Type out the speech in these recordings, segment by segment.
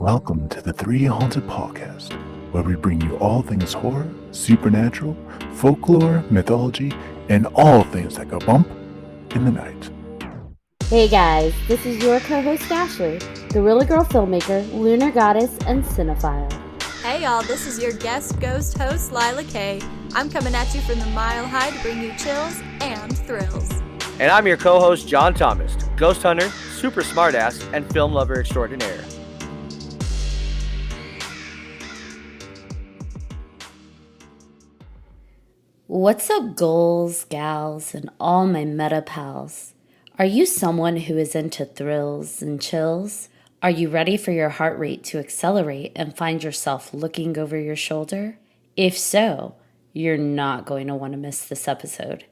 Welcome to the 3Haunted podcast, where we bring you all things horror, supernatural, folklore, mythology, and all things that go bump in the night. Hey guys, this is your co-host Ashley, Gorilla Girl filmmaker, lunar goddess, and cinephile. Hey y'all, this is your guest ghost host Lila Kay. I'm coming at you from the Mile High to bring you chills and thrills. And I'm your co-host John Thomas, ghost hunter, super smartass, and film lover extraordinaire. What's up, ghouls, gals, and all my meta pals? Are you someone who is into thrills and chills? Are you ready for your heart rate to accelerate and find yourself looking over your shoulder? If so, you're not going to want to miss this episode.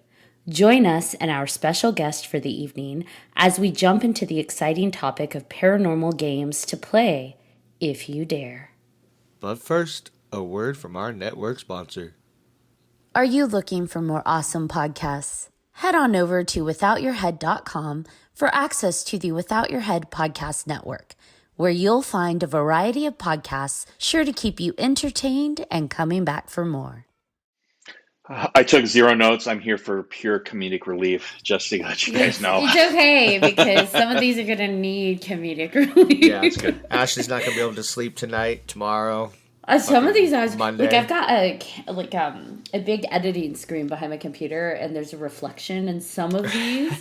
Join us and our special guest for the evening as we jump into the exciting topic of paranormal games to play, if you dare. But first, a word from our network sponsor. Are you looking for more awesome podcasts? Head on over to withoutyourhead.com for access to the Without Your Head podcast network, where you'll find a variety of podcasts sure to keep you entertained and coming back for more. I took zero notes. I'm here for pure comedic relief, just to let you guys know. It's okay, because some of these are going to need comedic relief. Yeah, it's good. Ashley's not going to be able to sleep tonight, tomorrow. Some of these are Monday. like I've got a big editing screen behind my computer, and there's a reflection in some of these.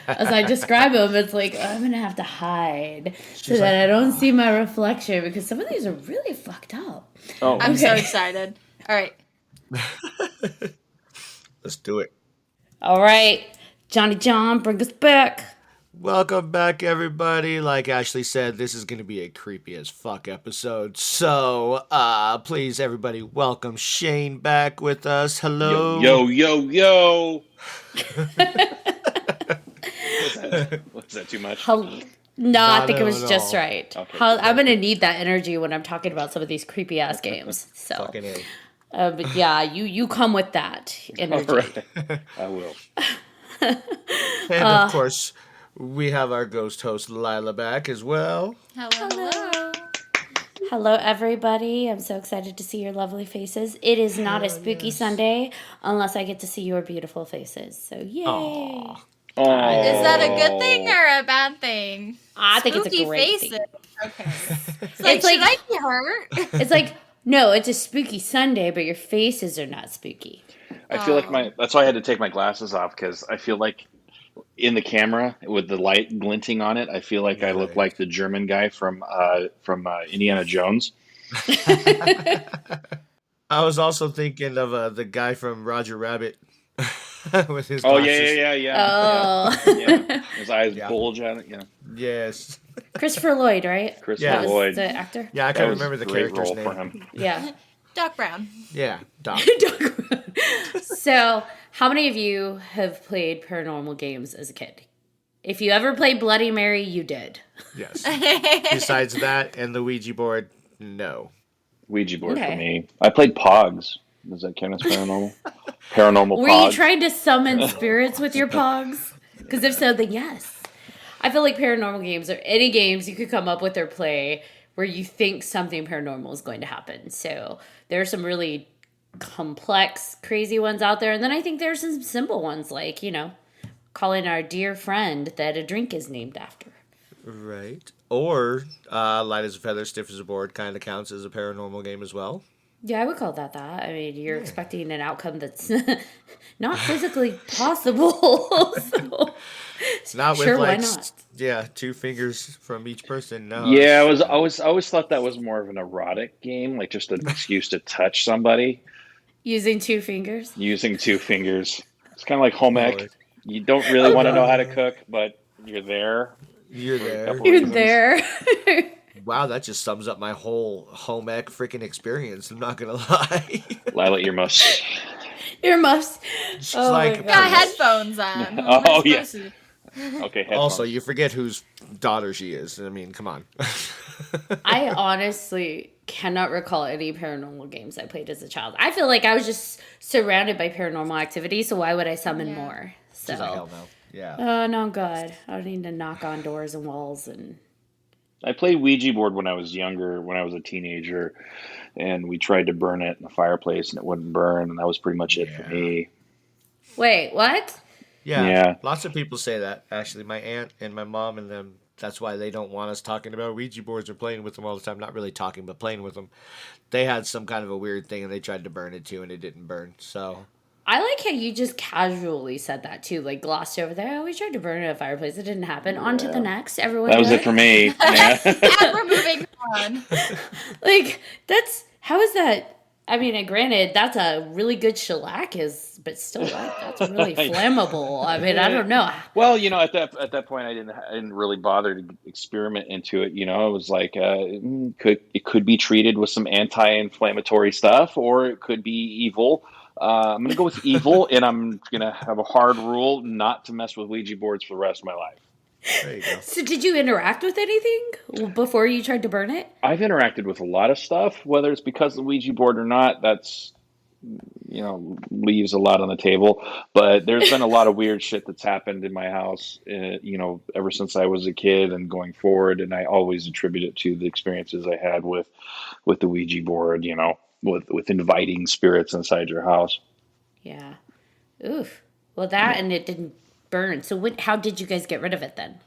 As I describe them, it's like I'm gonna have to hide so that I don't see my reflection, because some of these are really fucked up. Oh, I'm so excited. All right. Let's do it. All right, Johnny John, bring us back. Welcome back, everybody. Like Ashley said, this is going to be a creepy as fuck episode. So, please, everybody, welcome Shane back with us. Hello. Yo. Was that too much? No, I think it was at just all. right. Okay. I'm gonna need that energy when I'm talking about some of these creepy ass games. So, Fucking A. but yeah, you come with that energy. All right. I will. And, of course, we have our ghost host, Lila, back as well. Hello. Hello, everybody. I'm so excited to see your lovely faces. It is not a spooky Sunday unless I get to see your beautiful faces. So, yay. Aw. Oh. Is that a good thing or a bad thing? I think it's a Spooky great faces. thing. Okay. It's like, should I be hurt? It's like, no, it's a spooky Sunday, but your faces are not spooky. I feel like that's why I had to take my glasses off, because I feel like in the camera with the light glinting on it, I feel like I look like the German guy from Indiana Jones. I was also thinking of the guy from Roger Rabbit with his Oh glasses. yeah. Oh. Yeah. His eyes bulge out it. Yeah. Yes. Christopher Lloyd, right? Chris Yeah. Lloyd. The actor? Yeah, I That can't was remember a the great character's role name. for him. Yeah. Doc Brown. Yeah, Doc. So, how many of you have played paranormal games as a kid? If you ever played Bloody Mary, you did. Yes. Besides that and the Ouija board, no. Ouija board Okay. for me. I played Pogs. Does that count as paranormal? Paranormal Were Pogs. you trying to summon spirits with your pogs? Because if so, then yes. I feel like paranormal games are any games you could come up with or play where you think something paranormal is going to happen. So there are some really complex, crazy ones out there. And then I think there's some simple ones like, calling our dear friend that a drink is named after. Right. Or light as a feather, stiff as a board kind of counts as a paranormal game as well. Yeah, I would call that. I mean, you're expecting an outcome that's not physically possible. So, It's not with sure, why like not? two fingers from each person. No. Yeah, I always thought that was more of an erotic game, like just an excuse to touch somebody Using 2 fingers. using 2 fingers. It's kind of like home ec. Lord. You don't really want to know how to cook, but you're there. You're For a there. couple You're reasons. there. Wow, that just sums up my whole home ec freaking experience. I'm not gonna lie. Lila, earmuffs. Earmuffs. She's Oh my like, God. Got headphones on. Oh, What am I yeah. supposed Okay, headphones. also, you forget whose daughter she is. I mean, come on. I honestly cannot recall any paranormal games I played as a child. I feel like I was just surrounded by paranormal activity, so why would I summon more? So, She's like, hell no. Yeah. oh no, God, I don't need to knock on doors and walls and I played Ouija board when I was younger, when I was a teenager, and we tried to burn it in the fireplace and it wouldn't burn, and that was pretty much it for Yeah. me. Wait, what? Yeah, Yeah. lots of people say that. Actually, my aunt and my mom and them. That's why they don't want us talking about Ouija boards or playing with them all the time. Not really talking, but playing with them. They had some kind of a weird thing, and they tried to burn it too, and it didn't burn. So I like how you just casually said that too, like glossed over there. Oh, we tried to burn it in a fireplace. It didn't happen. On to the next. Everyone That was good? it for me. Yeah. And we're moving on. Like, how is that? I mean, granted, that's a really good shellac, but still, that's really flammable. I mean, I don't know. Well, at that point, I didn't really bother to experiment into it. It was like it could be treated with some anti-inflammatory stuff, or it could be evil. I'm gonna go with evil, and I'm gonna have a hard rule not to mess with Ouija boards for the rest of my life. there you go. So, did you interact with anything before you tried to burn it? I've interacted with a lot of stuff, whether it's because of the Ouija board or not. That's leaves a lot on the table. But there's been a lot of weird shit that's happened in my house, ever since I was a kid and going forward. And I always attribute it to the experiences I had with the Ouija board. With inviting spirits inside your house. Yeah. Oof. Well, and it didn't burn. So, how did you guys get rid of it then?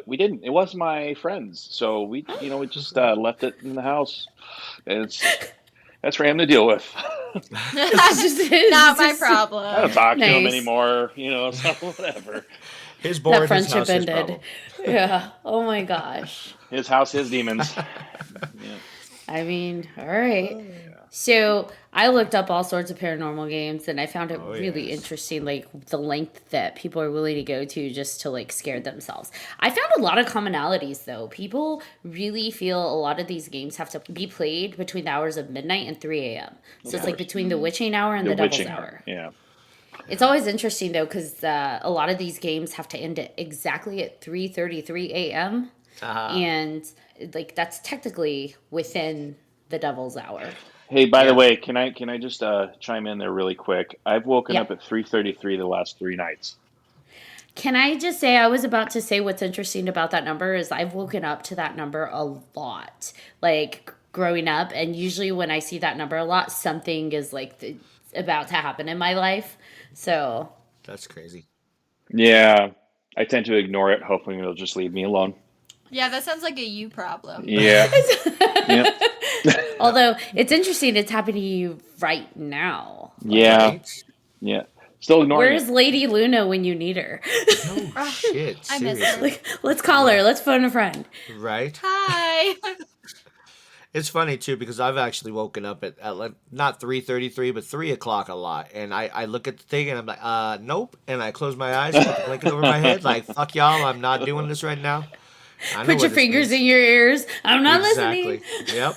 We didn't. It was my friends, so we just left it in the house. And that's for him to deal with. Not my problem. I don't talk to him Nice. anymore. So whatever. His board, That his friendship house, his ended. problem. Yeah. Oh my gosh. His house, his demons. Yeah. I mean, all right. So I looked up all sorts of paranormal games, and I found it really interesting, like the length that people are willing to go to just to like scare themselves. I found a lot of commonalities, though. People really feel a lot of these games have to be played between the hours of midnight and 3 a.m. So it's like between the witching hour and the devil's witching hour. Yeah. It's always interesting, though, because a lot of these games have to end at exactly at 3:33 a.m. And like that's technically within the devil's hour. Hey, by the way, can I just chime in there really quick? I've woken Yeah. up at 3:33 the last 3 nights. Can I just say, I was about to say what's interesting about that number is I've woken up to that number a lot, like growing up. And usually when I see that number a lot, something is like about to happen in my life. So That's crazy. Yeah, I tend to ignore it, hoping it'll just leave me alone. Yeah, that sounds like a you problem. Yeah. Yep. although it's interesting, it's happening to you right now. Yeah. Right? Yeah. Still ignoring Where's it. Lady Luna when you need her? No shit. I miss her. Seriously. Like, let's call her. Let's phone a friend. Right? Hi. It's funny too because I've actually woken up at like, not 3:33 but 3 o'clock a lot, and I look at the thing and I'm like, nope, and I close my eyes, put the blanket over my head, like fuck y'all, I'm not doing this right now. Put your fingers in your ears. I'm not listening. Yep.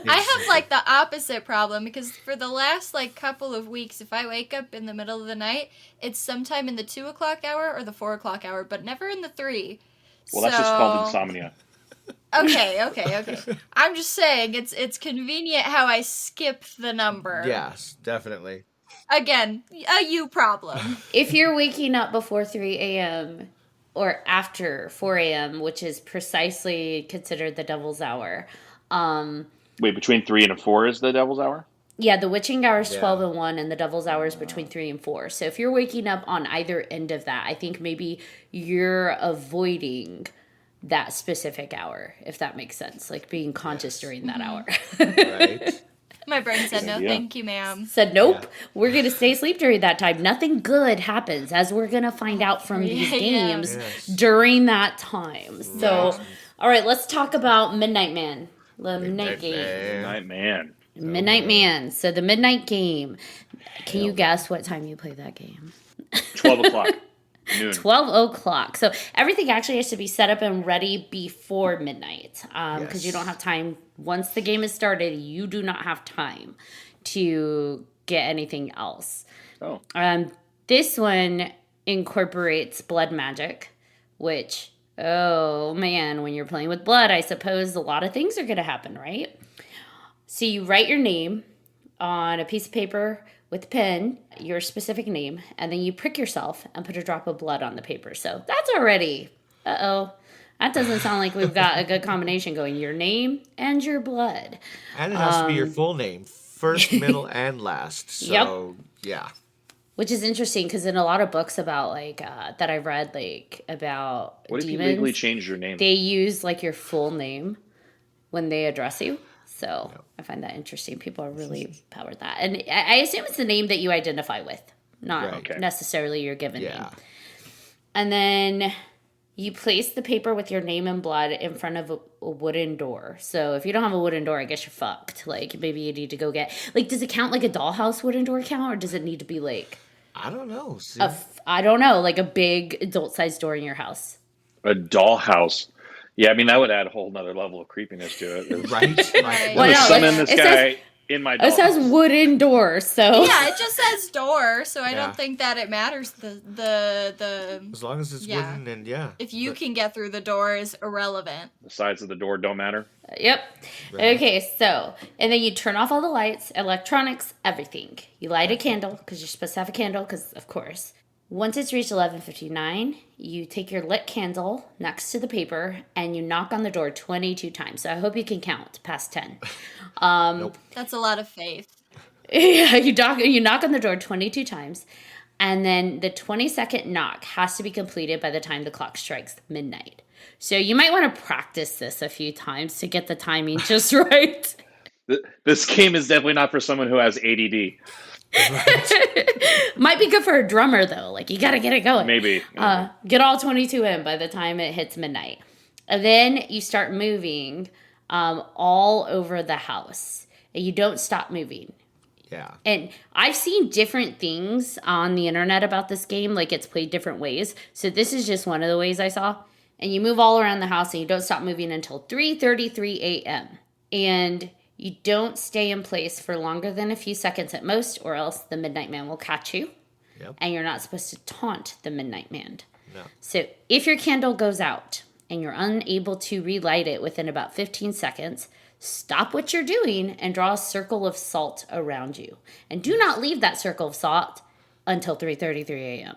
I have like the opposite problem because for the last like couple of weeks, if I wake up in the middle of the night, it's sometime in the 2 o'clock hour or the 4 o'clock hour, but never in the 3. Well, that's just called insomnia. Okay. I'm just saying it's convenient how I skip the number. Yes, definitely. Again, a you problem. If you're waking up before 3 a.m. or after 4 a.m., which is precisely considered the devil's hour. Wait, between 3 and 4 is the devil's hour? Yeah, the witching hour is Yeah. 12 and 1, and the devil's hour is between 3 and 4. So if you're waking up on either end of that, I think maybe you're avoiding that specific hour, if that makes sense. Like being conscious during that hour. Right. My brain said no, idea. thank you, ma'am. Said, nope, Yeah. we're going to stay asleep during that time. Nothing good happens, as we're going to find out from these Yeah. games Yes. during that time. So, all right, let's talk about Midnight Man. The Midnight Game. Night man. Midnight Man. So the Midnight Game. Can you guess what time you play that game? 12 o'clock. Noon. 12 o'clock. So everything actually has to be set up and ready before midnight because you don't have time. Once the game is started, you do not have time to get anything else. Oh. This one incorporates blood magic, which, oh man, when you're playing with blood, I suppose a lot of things are going to happen, right? So you write your name on a piece of paper with a pen, your specific name, and then you prick yourself and put a drop of blood on the paper. So that's already, That doesn't sound like we've got a good combination going. Your name and your blood. And it has to be your full name, first, middle, and last. So, yeah. Which is interesting because in a lot of books about like that I've read like about What if you demons, legally change your name? they use like your full name when they address you. So I find that interesting. People are really powered that, and I assume it's the name that you identify with, not necessarily your given name. And then you place the paper with your name and blood in front of a wooden door. So if you don't have a wooden door, I guess you're fucked. Like maybe you need to go get like, does it count like a dollhouse wooden door count, or does it need to be like? I don't know. I don't know, like a big adult-sized door in your house. A dollhouse. Yeah, I mean, that would add a whole nother level of creepiness to it. Right. Well, no, Summon this guy in my dollhouse. It says wooden door, so... Yeah, it just says door, so I don't think that it matters. The As long as it's wooden and if you can get through the door is irrelevant. The sides of the door don't matter? Yep. Right. Okay, so, and then you turn off all the lights, electronics, everything. You light a candle, because you're supposed to have a candle, because of course. Once it's reached 11:59, you take your lit candle next to the paper, and you knock on the door 22 times. So I hope you can count past 10. Nope. That's a lot of faith. Yeah, you knock on the door 22 times, and then the 22nd knock has to be completed by the time the clock strikes midnight. So you might want to practice this a few times to get the timing just right. This game is definitely not for someone who has ADD. Might be good for a drummer, though. Like, you got to get it going. Maybe. Get all 22 in by the time it hits midnight. And then you start moving all over the house. And you don't stop moving. Yeah. And I've seen different things on the internet about this game. Like, it's played different ways. So this is just one of the ways I saw. And you move all around the house and you don't stop moving until 3:33 a.m. And you don't stay in place for longer than a few seconds at most, or else the Midnight Man will catch you. Yep. And you're not supposed to taunt the Midnight Man. No. So if your candle goes out and you're unable to relight it within about 15 seconds, stop what you're doing and draw a circle of salt around you. And do not leave that circle of salt until 3:33 a.m.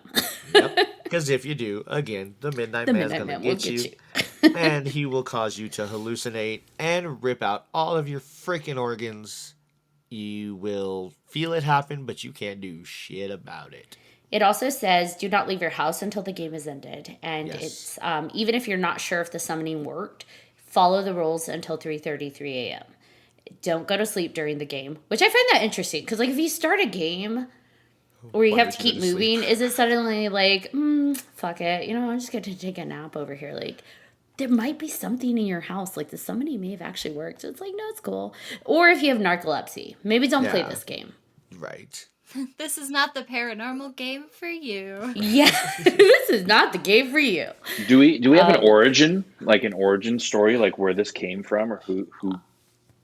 Yep. Because if you do, again, the Midnight Man's going to get you. And he will cause you to hallucinate and rip out all of your freaking organs. You will feel it happen, but you can't do shit about it. It also says, do not leave your house until the game is ended. And it's even if you're not sure if the summoning worked, follow the rules until 3:33 a.m. Don't go to sleep during the game, which I find that interesting. Because like if you start a game where you have to keep moving, is it suddenly like, fuck it, you know, I'm just going to take a nap over here. Like, there might be something in your house, like the summoning may have actually worked. So it's like, no, it's cool. Or if you have narcolepsy, maybe don't play this game. Right. This is not the paranormal game for you. Yeah, this is not the game for you. Do we have an origin, like an origin story, like where this came from, or who?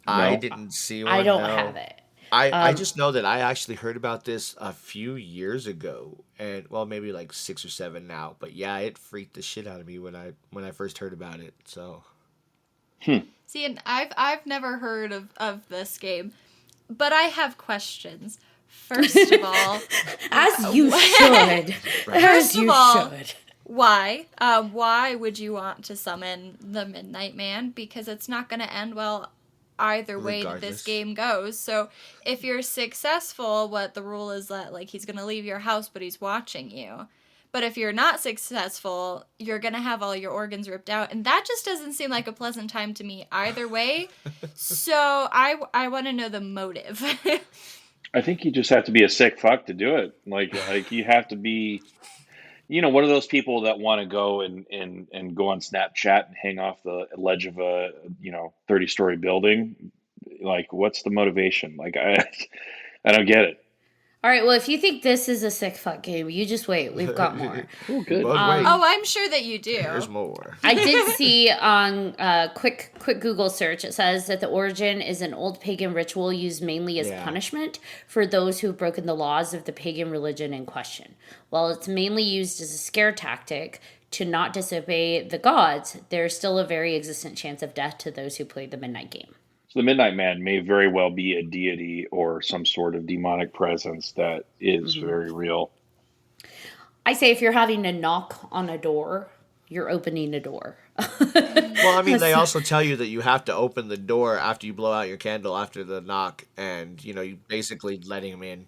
I didn't see one. I don't have it. I just know that I actually heard about this a few years ago, and well, maybe like 6 or 7 now. But yeah, it freaked the shit out of me when I first heard about it. So, See, and I've never heard of this game, but I have questions. First of all, as you should. As you should. Why? Why would you want to summon the Midnight Man? Because it's not going to end well either way that this game goes. So if you're successful, what the rule is that like he's going to leave your house, but he's watching you. But if you're not successful, you're going to have all your organs ripped out. And that just doesn't seem like a pleasant time to me either way. So I want to know the motive. I think you just have to be a sick fuck to do it. Like you have to be, you know, one of those people that want to go and go on Snapchat and hang off the ledge of a, 30-story building. Like, what's the motivation? Like, I don't get it. All right, well, if you think this is a sick fuck game, you just wait. We've got more. Oh, good. I'm sure that you do. There's more. I did see on quick Google search, it says that the origin is an old pagan ritual used mainly as punishment for those who have broken the laws of the pagan religion in question. While it's mainly used as a scare tactic to not disobey the gods, there's still a very existent chance of death to those who play the Midnight Game. So the Midnight Man may very well be a deity or some sort of demonic presence that is very real. I say if you're having to knock on a door, you're opening a door. Well, I mean, they also tell you that you have to open the door after you blow out your candle after the knock, and you basically letting them in.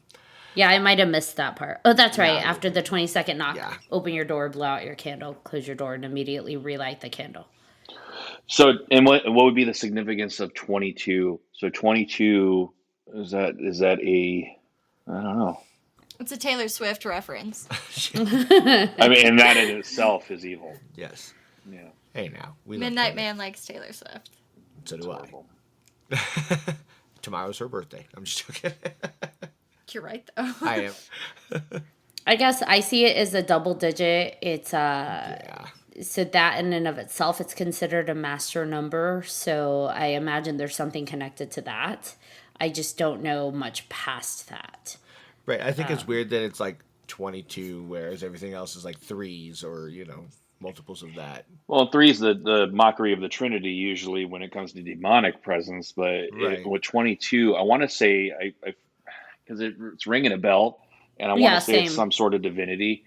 Yeah, I might have missed that part. Oh, that's right. Yeah. After the 20-second knock, Yeah. open your door, blow out your candle, close your door, and immediately relight the candle. So, and what would be the significance of 22? So 22 is that a I don't know. It's a Taylor Swift reference. I mean, and that in itself is evil. Yes. Yeah. Hey, now we Midnight Man likes Taylor Swift. So do Horrible. I. Tomorrow's her birthday. I'm just joking. You're right, though. I am. I guess I see it as a double digit. It's Yeah. so that in and of itself, it's considered a master number. So I imagine there's something connected to that. I just don't know much past that. Right. I think it's weird that it's like 22, whereas everything else is like threes or multiples of that. Well, 3 is the mockery of the Trinity usually when it comes to demonic presence, but Right. with 22, I want to say because it's ringing a bell, and I want to say it's same. some sort of divinity,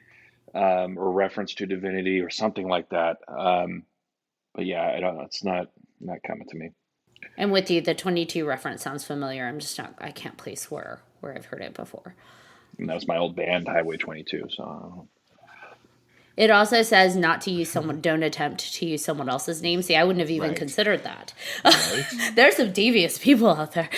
or reference to divinity or something like that. But yeah, I don't know. It's not coming to me. And with you, the 22 reference sounds familiar. I can't place where I've heard it before. And that was my old band, Highway 22. So It also says not to use don't attempt to use someone else's name. See, I wouldn't have even Right. considered that. There's some devious people out there.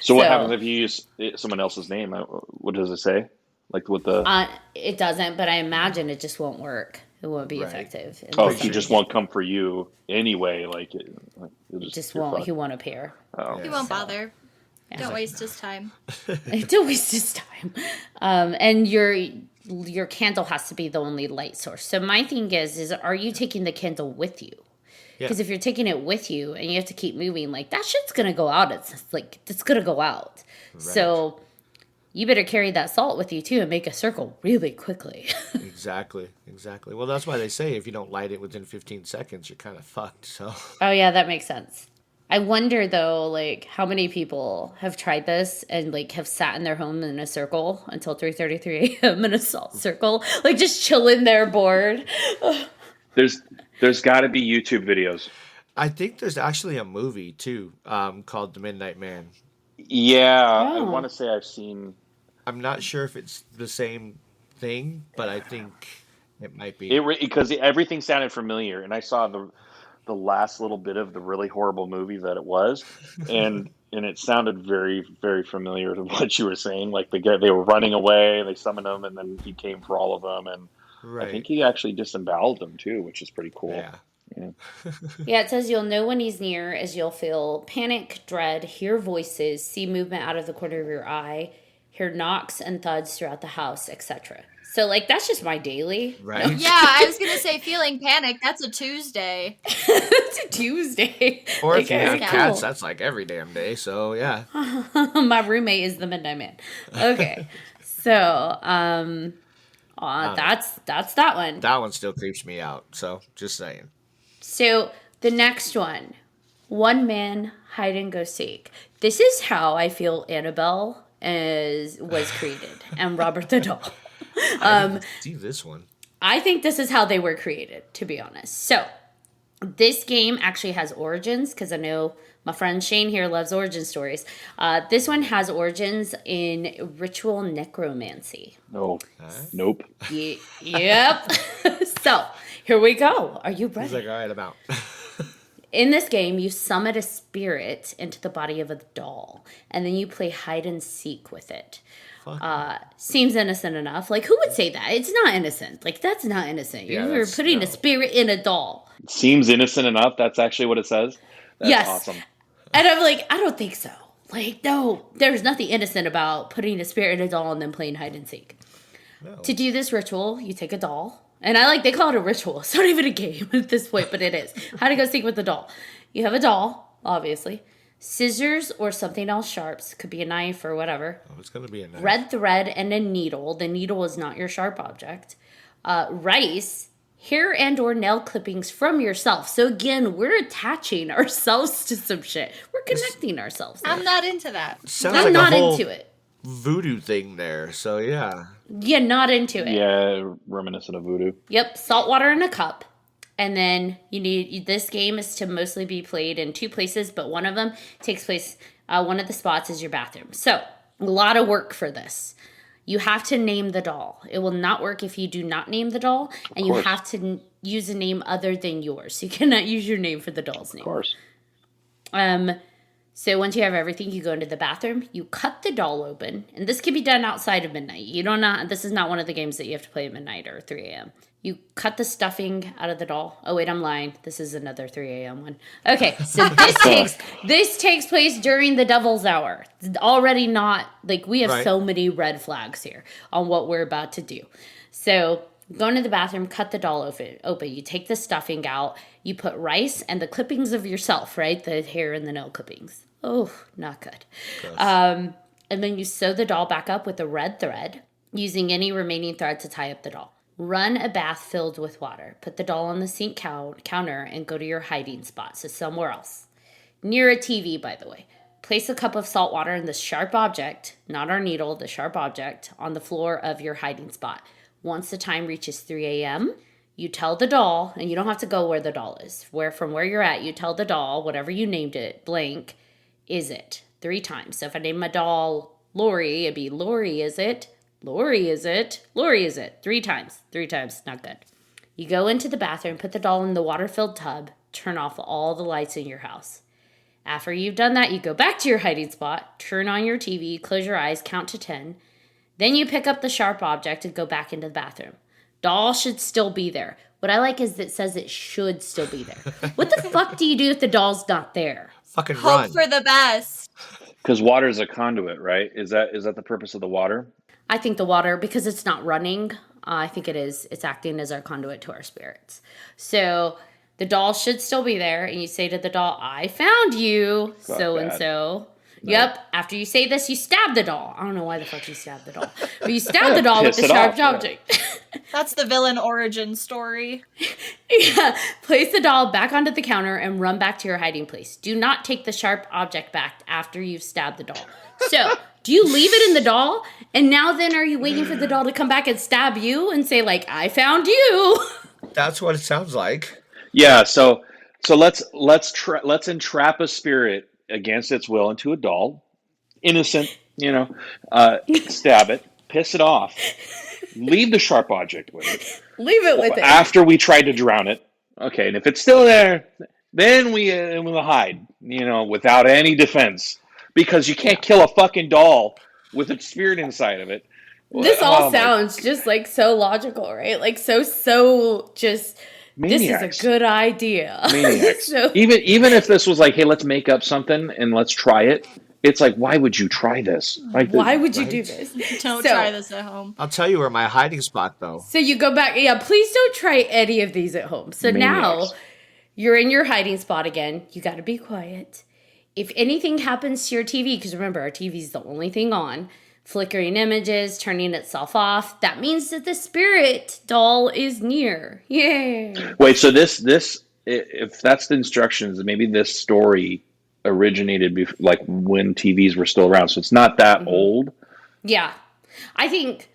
So what happens if you use someone else's name? What does it say? Like with the It doesn't, but I imagine it just won't work. It won't be Right. effective. he just won't come for you anyway. Like He won't appear. Oh. He won't bother. Don't waste his time. Don't waste his time. And your candle has to be the only light source. So my thing is are you taking the candle with you? Because if you're taking it with you and you have to keep moving, like that shit's gonna go out. It's gonna go out. Right. So you better carry that salt with you too and make a circle really quickly. Exactly. Well, that's why they say if you don't light it within 15 seconds, you're kind of fucked. So. Oh yeah, that makes sense. I wonder though, like how many people have tried this and like have sat in their home in a circle until 3:33 a.m. in a salt circle, like just chilling there bored. There's got to be YouTube videos. I think there's actually a movie too, called The Midnight Man. Yeah, I Oh. want to say I've seen. I'm not sure if it's the same thing, but I think it might be. Because everything sounded familiar, and I saw the last little bit of the really horrible movie that it was, and it sounded very, very familiar to what you were saying. Like they were running away, they summoned him, and then he came for all of them, and Right. I think he actually disemboweled them too, which is pretty cool. Yeah. Yeah, it says you'll know when he's near as you'll feel panic, dread, hear voices, see movement out of the corner of your eye, hear knocks and thuds throughout the house, etc. So, like, that's just my daily. Right. Yeah, I was gonna say feeling panic. That's a Tuesday. It's a Tuesday. Or if you Okay, have cool. cats, that's like every damn day. So yeah. My roommate is the Midnight Man. Okay. So, that's that one. That one still creeps me out. So just saying. So the next one man hide and go seek. This is how I feel Annabelle was created and Robert the Doll. I didn't see this one. I think this is how they were created, to be honest. So this game actually has origins because I know my friend Shane here loves origin stories. This one has origins in ritual necromancy. No, nope. Yep. So here we go. Are you ready? He's like, all right, I'm out. In this game, you summon a spirit into the body of a doll, and then you play hide and seek with it. Seems innocent enough. Like, who would say that? It's not innocent. Like, that's not innocent. Yeah, You're putting a spirit in a doll. Seems innocent enough. That's actually what it says. That's Yes. awesome. And I'm like, I don't think so. Like, no, there's nothing innocent about putting a spirit in a doll and then playing hide and seek. No. To do this ritual, you take a doll. And they call it a ritual. It's not even a game at this point, but it is. How to go seek with the doll. You have a doll, obviously. Scissors or something else sharps. Could be a knife or whatever. Oh, it's going to be a knife. Red thread and a needle. The needle is not your sharp object. Rice, hair and or nail clippings from yourself. So again, we're attaching ourselves to some shit. We're connecting ourselves. I'm not into that. Sounds I'm like not a whole into it. voodoo thing there. So yeah. Yeah, not into it. Yeah, reminiscent of voodoo. Yep, salt water in a cup. And then this game is to mostly be played in 2 places, but one of them takes place, one of the spots is your bathroom. So a lot of work for this. You have to name the doll. It will not work if you do not name the doll, and you have to use a name other than yours. You cannot use your name for the doll's name. Of course. So once you have everything, you go into the bathroom, you cut the doll open, and this can be done outside of midnight. This is not one of the games that you have to play at midnight or 3 a.m. You cut the stuffing out of the doll. Oh wait, I'm lying. This is another 3 a.m. one. Okay, so this takes place during the devil's hour. It's already not, like, we have so many red flags here on what we're about to do. So go into the bathroom, cut the doll open. You take the stuffing out. You put rice and the clippings of yourself, right? The hair and the nail clippings. Oh, not good. And then you sew the doll back up with a red thread, using any remaining thread to tie up the doll. Run a bath filled with water. Put the doll on the sink counter and go to your hiding spot, so somewhere else. Near a TV, by the way. Place a cup of salt water in the sharp object, not our needle, the sharp object, on the floor of your hiding spot. Once the time reaches 3 a.m., you tell the doll, and you don't have to go where the doll is. From where you're at, you tell the doll, whatever you named it, blank, is it? 3 times. So if I name my doll Lori, it'd be Lori, is it? Lori, is it? Lori, is it? 3 times. 3 times, not good. You go into the bathroom, put the doll in the water-filled tub, turn off all the lights in your house. After you've done that, you go back to your hiding spot, turn on your TV, close your eyes, count to 10. Then you pick up the sharp object and go back into the bathroom. Doll should still be there. What I like is that it says it should still be there. What the fuck do you do if the doll's not there? Fucking run. Hope for the best. Because water is a conduit, right? Is that the purpose of the water? I think the water, because it's not running, I think it is. It's acting as our conduit to our spirits. So the doll should still be there, and you say to the doll, I found you, so-and-so. No. Yep. After you say this, you stab the doll. I don't know why the fuck you stabbed the doll. But you stab the doll with the sharp object. That's the villain origin story. Yeah. Place the doll back onto the counter and run back to your hiding place. Do not take the sharp object back after you've stabbed the doll. So, do you leave it in the doll? And now then are you waiting for the doll to come back and stab you and say, like, I found you? That's what it sounds like. Yeah, so let's entrap a spirit against its will into a doll. Innocent, stab it, piss it off. Leave the sharp object with it. Leave it with it. After we tried to drown it. Okay, and if it's still there, then we'll hide, without any defense. Because you can't kill a fucking doll with a spirit inside of it. This all sounds just like so logical, right? Like so just Maniacs. This is a good idea. Maniacs. Even if this was like, hey, let's make up something and let's try it. It's like, why would you try this? Why would you do this? Don't try this at home. I'll tell you where my hiding spot, though. So you go back. Yeah, please don't try any of these at home. So now you're in your hiding spot again. You got to be quiet. If anything happens to your TV, because remember, our TV is the only thing on, flickering images, turning itself off, that means that the spirit doll is near. Yay. Wait, so this if that's the instructions, maybe this story originated like when TVs were still around. So it's not that old. Yeah. I think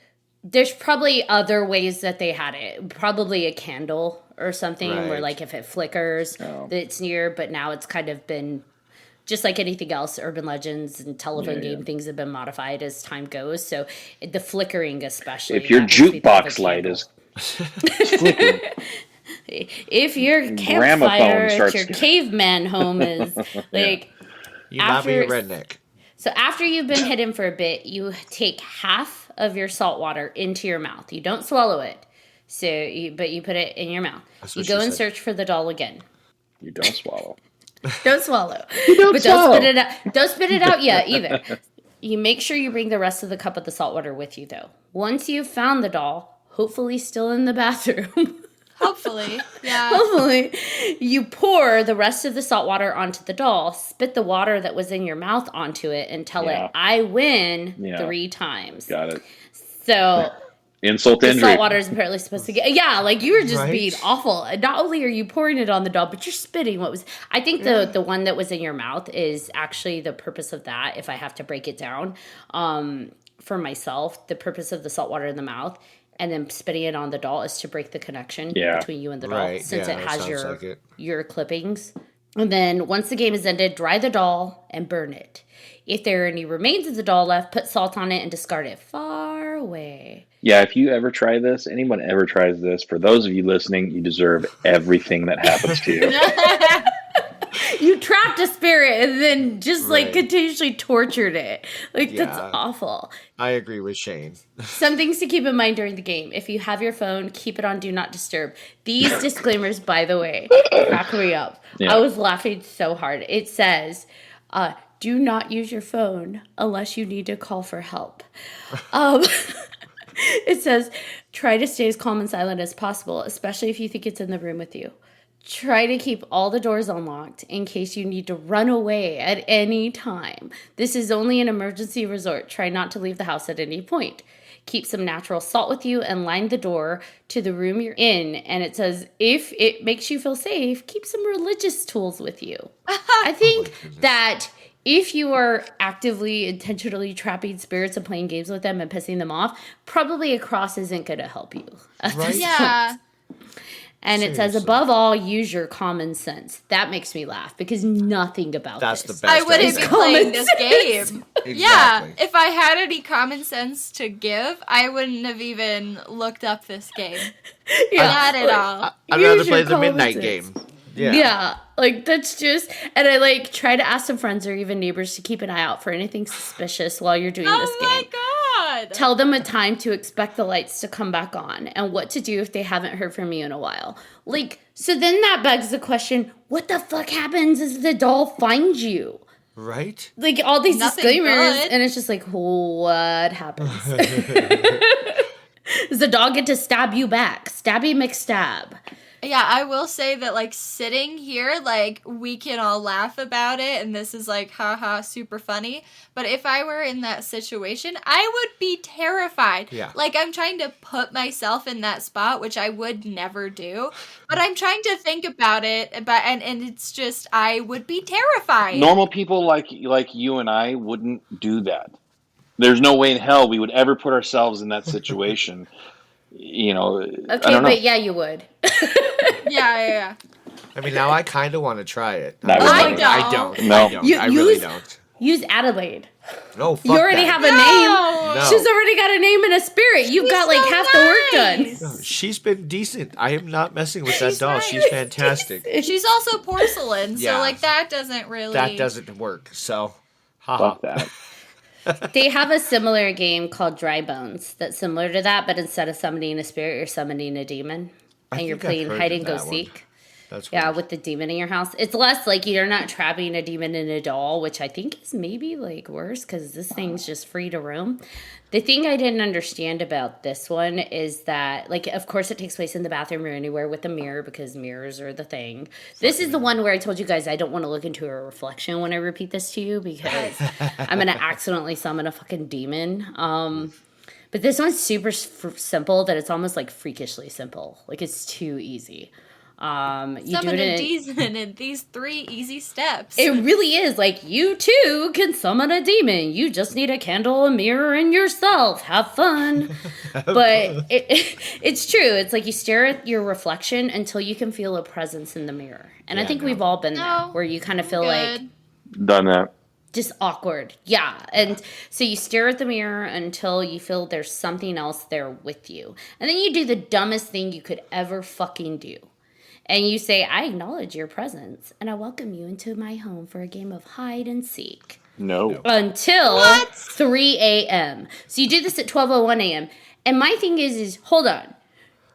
there's probably other ways that they had it. Probably a candle or something where, like, if it flickers, it's near. But now it's kind of been, just like anything else, urban legends and telephone game things have been modified as time goes. So the flickering especially. If your jukebox light is flickering. If your campfire at your caveman home is like... You might be a redneck. So after you've been hidden for a bit, you take half of your salt water into your mouth. You don't swallow it, but you put it in your mouth. You go and search for the doll again. You don't swallow. Don't swallow. Don't spit it out. Don't spit it out yet either. You make sure you bring the rest of the cup of the salt water with you, though. Once you've found the doll, hopefully still in the bathroom... Hopefully, yeah. Hopefully, you pour the rest of the salt water onto the doll, spit the water that was in your mouth onto it, and tell it, I win 3 times. Got it. So, insult to injury. Salt water is apparently supposed to get... Yeah, like, you were just being awful. Not only are you pouring it on the doll, but you're spitting what was... I think the one that was in your mouth is actually the purpose of that, if I have to break it down, for myself, the purpose of the salt water in the mouth and then spinning it on the doll is to break the connection between you and the doll, Right. since Yeah, it that has sounds like it. your clippings. And then once the game is ended, dry the doll and burn it. If there are any remains of the doll left, put salt on it and discard it far away. Yeah, if you ever try this, anyone ever tries this, for those of you listening, you deserve everything that happens to you. You trapped a spirit and then just like continuously tortured it. Like, that's awful. I agree with Shane. Some things to keep in mind during the game. If you have your phone, keep it on Do Not Disturb. These disclaimers, by the way, crack me up. Yeah. I was laughing so hard. It says, do not use your phone unless you need to call for help. It says, try to stay as calm and silent as possible, especially if you think it's in the room with you. Try to keep all the doors unlocked in case you need to run away at any time. This is only an emergency resort. Try not to leave the house at any point. Keep some natural salt with you and line the door to the room you're in. And it says, if it makes you feel safe, keep some religious tools with you. I think that if you are actively, intentionally trapping spirits and playing games with them and pissing them off, probably a cross isn't going to help you. Right? Yeah. And it says, above all, use your common sense. That makes me laugh because nothing about That's this. the best. I wouldn't be playing this game. Exactly. Yeah, if I had any common sense to give, I wouldn't have even looked up this game. Not at all. I'd rather play the midnight game. Yeah, like that's just, and I like try to ask some friends or even neighbors to keep an eye out for anything suspicious while you're doing this game. Oh my god! Tell them a time to expect the lights to come back on and what to do if they haven't heard from you in a while. Like, so then that begs the question, what the fuck happens if the doll finds you? Right? Like, all these Nothing disclaimers, good. and it's just like, what happens? Does the dog get to stab you back? Stabby McStab. Yeah, I will say that, like, sitting here, like, we can all laugh about it, and this is, like, haha, super funny. But if I were in that situation, I would be terrified. Yeah. Like, I'm trying to put myself in that spot, which I would never do. But I'm trying to think about it, and it's just, I would be terrified. Normal people like you and I wouldn't do that. There's no way in hell we would ever put ourselves in that situation. You know, Okay, I don't know. but yeah, you would. Yeah. I mean, now I kind of want to try it. Not really. I don't. No. I don't. You- I really use- don't. Use Adelaide. No, fuck You already that. have a No. name. No. She's already got a name and a spirit. You've got like so half the work done. nice. No, she's been decent. I am not messing with that She's doll. nice. She's fantastic. She's also porcelain, so, Yeah. like, that doesn't really... That doesn't work. So, haha. Fuck that. They have a similar game called Dry Bones that's similar to that, but instead of summoning a spirit, you're summoning a demon. And you're think I've playing heard hide of and go that one. seek. That's Yeah, weird. with the demon in your house. It's less like you're not trapping a demon in a doll, which I think is maybe like worse because this thing's just free to roam. The thing I didn't understand about this one is that, like, of course it takes place in the bathroom or anywhere with a mirror because mirrors are the thing. This is the one where I told you guys I don't want to look into a reflection when I repeat this to you because I'm going to accidentally summon a fucking demon. But this one's super simple that it's almost like freakishly simple. Like, it's too easy. You do Summon it a in, demon in these 3 easy steps. it really is like you too can summon a demon. You just need a candle, a mirror, and yourself. Have fun. But it's true. It's like you stare at your reflection until you can feel a presence in the mirror. And I think we've all been there where you kind of feel like Done that. just awkward. Yeah. And so you stare at the mirror until you feel there's something else there with you. And then you do the dumbest thing you could ever fucking do. And you say, I acknowledge your presence, and I welcome you into my home for a game of hide and seek. No. Until 3 a.m. So you do this at 12:01 a.m. And my thing is hold on.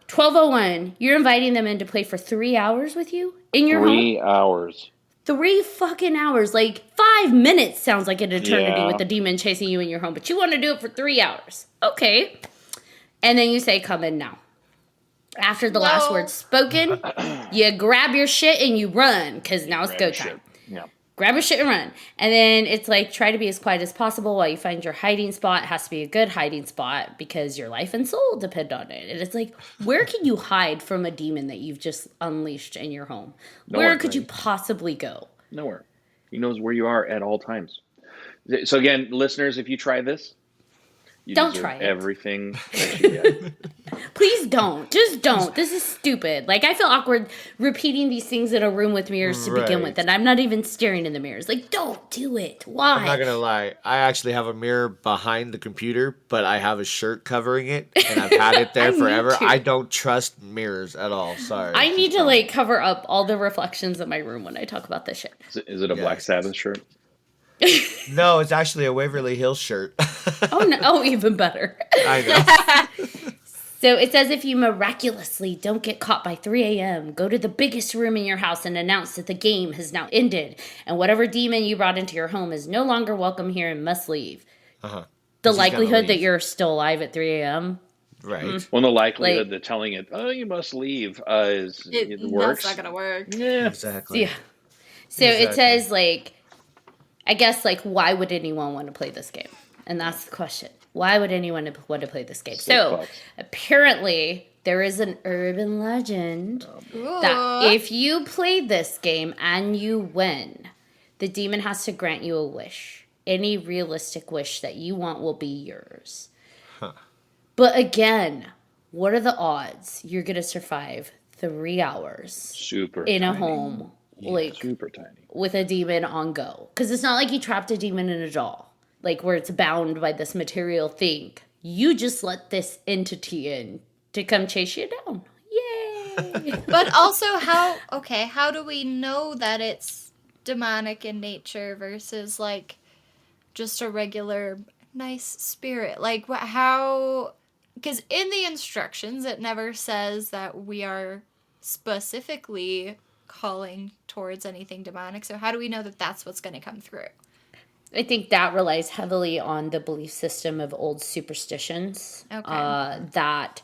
12:01, you're inviting them in to play for 3 hours with you in your home? 3 hours. 3 fucking hours. Like, 5 minutes sounds like an eternity Yeah. with the demon chasing you in your home, but you want to do it for 3 hours. Okay. And then you say, come in now. After the last word's spoken, you grab your shit and you run, because now it's go time. Yeah. Grab your shit and run. And then it's like, try to be as quiet as possible while you find your hiding spot. It has to be a good hiding spot because your life and soul depend on it. And it's like, where can you hide from a demon that you've just unleashed in your home? Nowhere, Where could you Greg. possibly go? Nowhere. He knows where you are at all times. So again, listeners, if you try this, You Don't deserve try it. everything that you get. Please don't. Just don't. This is stupid. Like, I feel awkward repeating these things in a room with mirrors to begin with, and I'm not even staring in the mirrors. Like, don't do it. Why? I'm not gonna lie. I actually have a mirror behind the computer, but I have a shirt covering it, and I've had it there forever. I don't trust mirrors at all. Sorry. I need to, like, cover up all the reflections in my room when I talk about this shit. Is it a Black Sabbath shirt? No, it's actually a Waverly Hills shirt. Oh, no. Oh, even better. I know. So it says if you miraculously don't get caught by 3 a.m., go to the biggest room in your house and announce that the game has now ended, and whatever demon you brought into your home is no longer welcome here and must leave. The likelihood that you're still alive at 3 a.m. Right. Well, the likelihood that telling it, oh, you must leave, it works. That's not going to work. Yeah. Exactly. Yeah. So it says, like, I guess, like, why would anyone want to play this game? And that's the question. Why would anyone want to play this game? So, apparently, there is an urban legend that if you play this game and you win, the demon has to grant you a wish. Any realistic wish that you want will be yours. But again, what are the odds you're going to survive 3 hours in a home, like, super tiny, with a demon on go? Because it's not like you trapped a demon in a doll, like, where it's bound by this material thing. You just let this entity in to come chase you down. Yay! But also, how do we know that it's demonic in nature versus, like, just a regular nice spirit? Like, how... Because in the instructions, it never says that we are specifically calling towards anything demonic. So how do we know that that's what's going to come through? I think that relies heavily on the belief system of old superstitions. Okay. That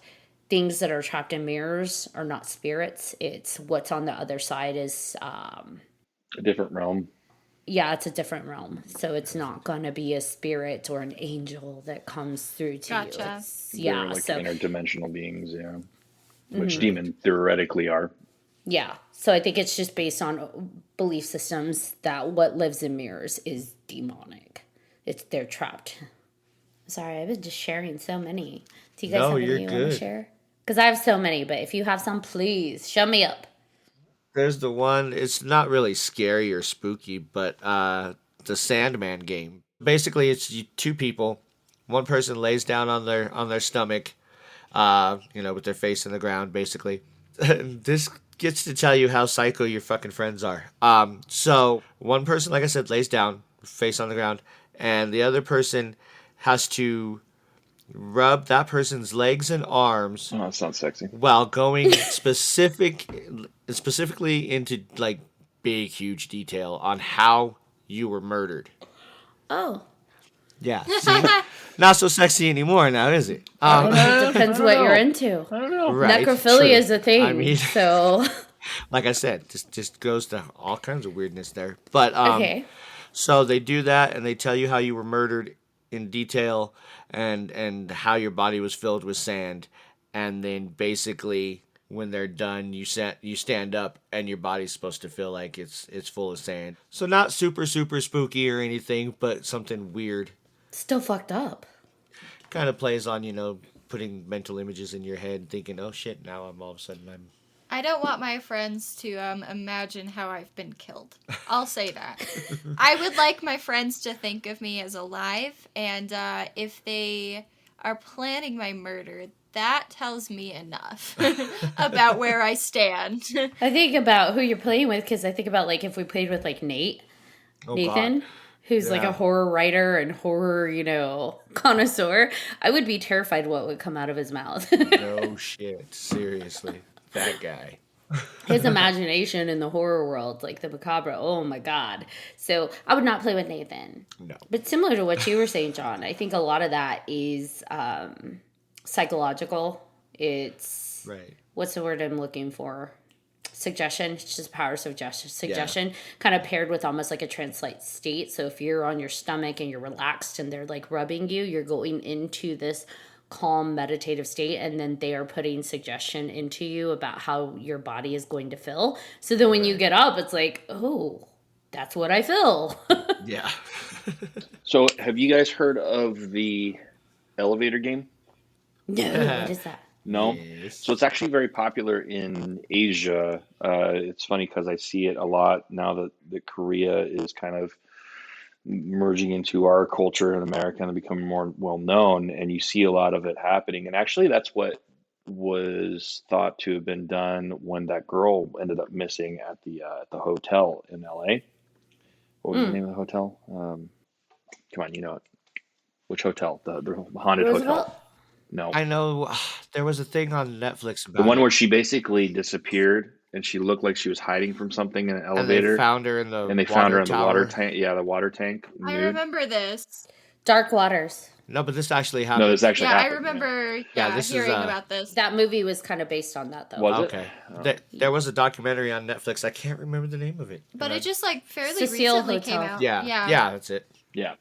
things that are trapped in mirrors are not spirits. It's what's on the other side is... a different realm. Yeah, it's a different realm. So it's not going to be a spirit or an angel that comes through to you. It's, They're like interdimensional beings, which demons theoretically are. Yeah. So I think it's just based on belief systems that what lives in mirrors is demonic. They're trapped. Sorry, I've been just sharing so many. Do you guys have any you want to share? Because I have so many, but if you have some, please show me up. There's the one, it's not really scary or spooky, but the Sandman game. Basically, it's two people. One person lays down on their stomach, with their face in the ground, basically. This gets to tell you how psycho your fucking friends are. So one person, like I said, lays down, face on the ground, and the other person has to rub that person's legs and arms. Oh, that sounds sexy. While going specifically into, like, big, huge detail on how you were murdered. Oh. Yeah. See? Not so sexy anymore now, is it? It depends what you're into. I don't know. Right, Necrophilia is a thing. I mean, so... like I said, just goes to all kinds of weirdness there. But okay. So they do that, and they tell you how you were murdered in detail, and how your body was filled with sand, and then basically when they're done, you stand up, and your body's supposed to feel like it's full of sand. So not super spooky or anything, but something weird. Still fucked up. Kind of plays on putting mental images in your head, thinking, oh shit, now all of a sudden I'm. I don't want my friends to imagine how I've been killed. I'll say that. I would like my friends to think of me as alive, and if they are planning my murder, that tells me enough about where I stand. I think about who you're playing with, because I think about, like, if we played with, like, Nathan, who's like a horror writer and horror, connoisseur, I would be terrified what would come out of his mouth. No shit, seriously. That guy. His imagination in the horror world, like the macabre, oh my God. So I would not play with Nathan. No. But similar to what you were saying, John, I think a lot of that is psychological. It's, what's the word I'm looking for? Suggestion. It's just power suggestion kind of paired with almost like a trance-like state. So if you're on your stomach and you're relaxed and they're like rubbing you, you're going into this calm meditative state, and then they are putting suggestion into you about how your body is going to feel. So then when you get up, it's like, oh, that's what I feel. Yeah. So have you guys heard of the elevator game? No, what is that? No. Yes. So it's actually very popular in Asia. It's funny because I see it a lot now that Korea is kind of merging into our culture in America and becoming more well known, and you see a lot of it happening. And actually, that's what was thought to have been done when that girl ended up missing at the hotel in LA. What was the name of the hotel? Come on, you know it. Which hotel? The haunted Roosevelt? hotel. No, I know there was a thing on Netflix the about one it, where she basically disappeared and she looked like she was hiding from something in an and they elevator, found her in the and they found her water in the water tower. tank. Yeah, the water tank, I nude. remember this. Dark Waters. No, but this actually No, this happened. actually Yeah, I happened. remember Yeah, this is hearing about this. That movie was kind of based on that, though. Was it? Okay. Oh. There was a documentary on Netflix. I can't remember the name of it. But And it just like fairly Cecile recently came Hotel. out. yeah, that's it. Yeah.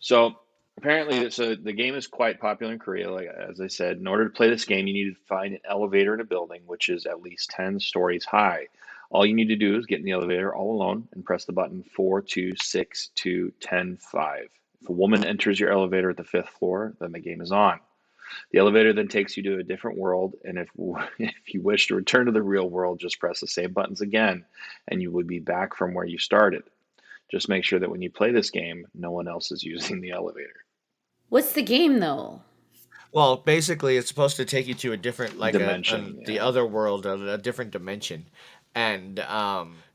So apparently, the game is quite popular in Korea. Like as I said, in order to play this game, you need to find an elevator in a building which is at least 10 stories high. All you need to do is get in the elevator all alone and press the button 4, 2, 6, 2, 10, 5. If a woman enters your elevator at the 5th floor, then the game is on. The elevator then takes you to a different world, and if you wish to return to the real world, just press the same buttons again, and you would be back from where you started. Just make sure that when you play this game, no one else is using the elevator. What's the game, though? Well, basically, it's supposed to take you to a different, like Dimension, the yeah. other world, a different dimension, and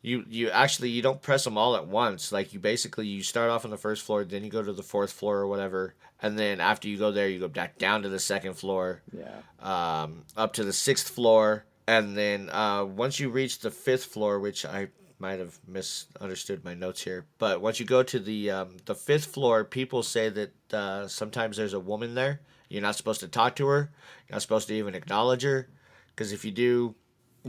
you actually you don't press them all at once. Like you start off on the first floor, then you go to the 4th floor or whatever, and then after you go there, you go back down to the 2nd floor, up to the 6th floor, and then once you reach the 5th floor, which I might have misunderstood my notes here, but once you go to the 5th floor, people say that sometimes there's a woman there. You're not supposed to talk to her. You're not supposed to even acknowledge her, because if you do,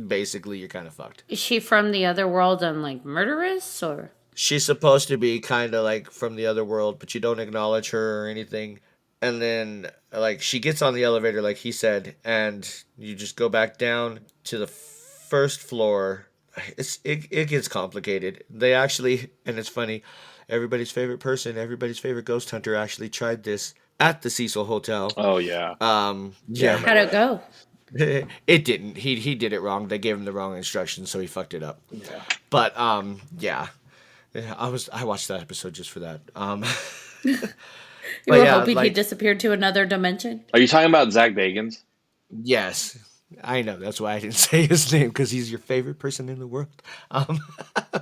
basically you're kind of fucked. Is she from the other world and like murderous, or? She's supposed to be kind of like from the other world, but you don't acknowledge her or anything. And then like she gets on the elevator, like he said, and you just go back down to the 1st floor. It gets complicated. They actually, and it's funny, everybody's favorite ghost hunter actually tried this at the Cecil Hotel. Oh, yeah. Yeah. How'd it go? It didn't. He did it wrong. They gave him the wrong instructions, so he fucked it up. Yeah. But yeah. I watched that episode just for that. You but were yeah, hoping he like, disappeared to another dimension? Are you talking about Zach Bagans? yes. I know, that's why I didn't say his name, because he's your favorite person in the world.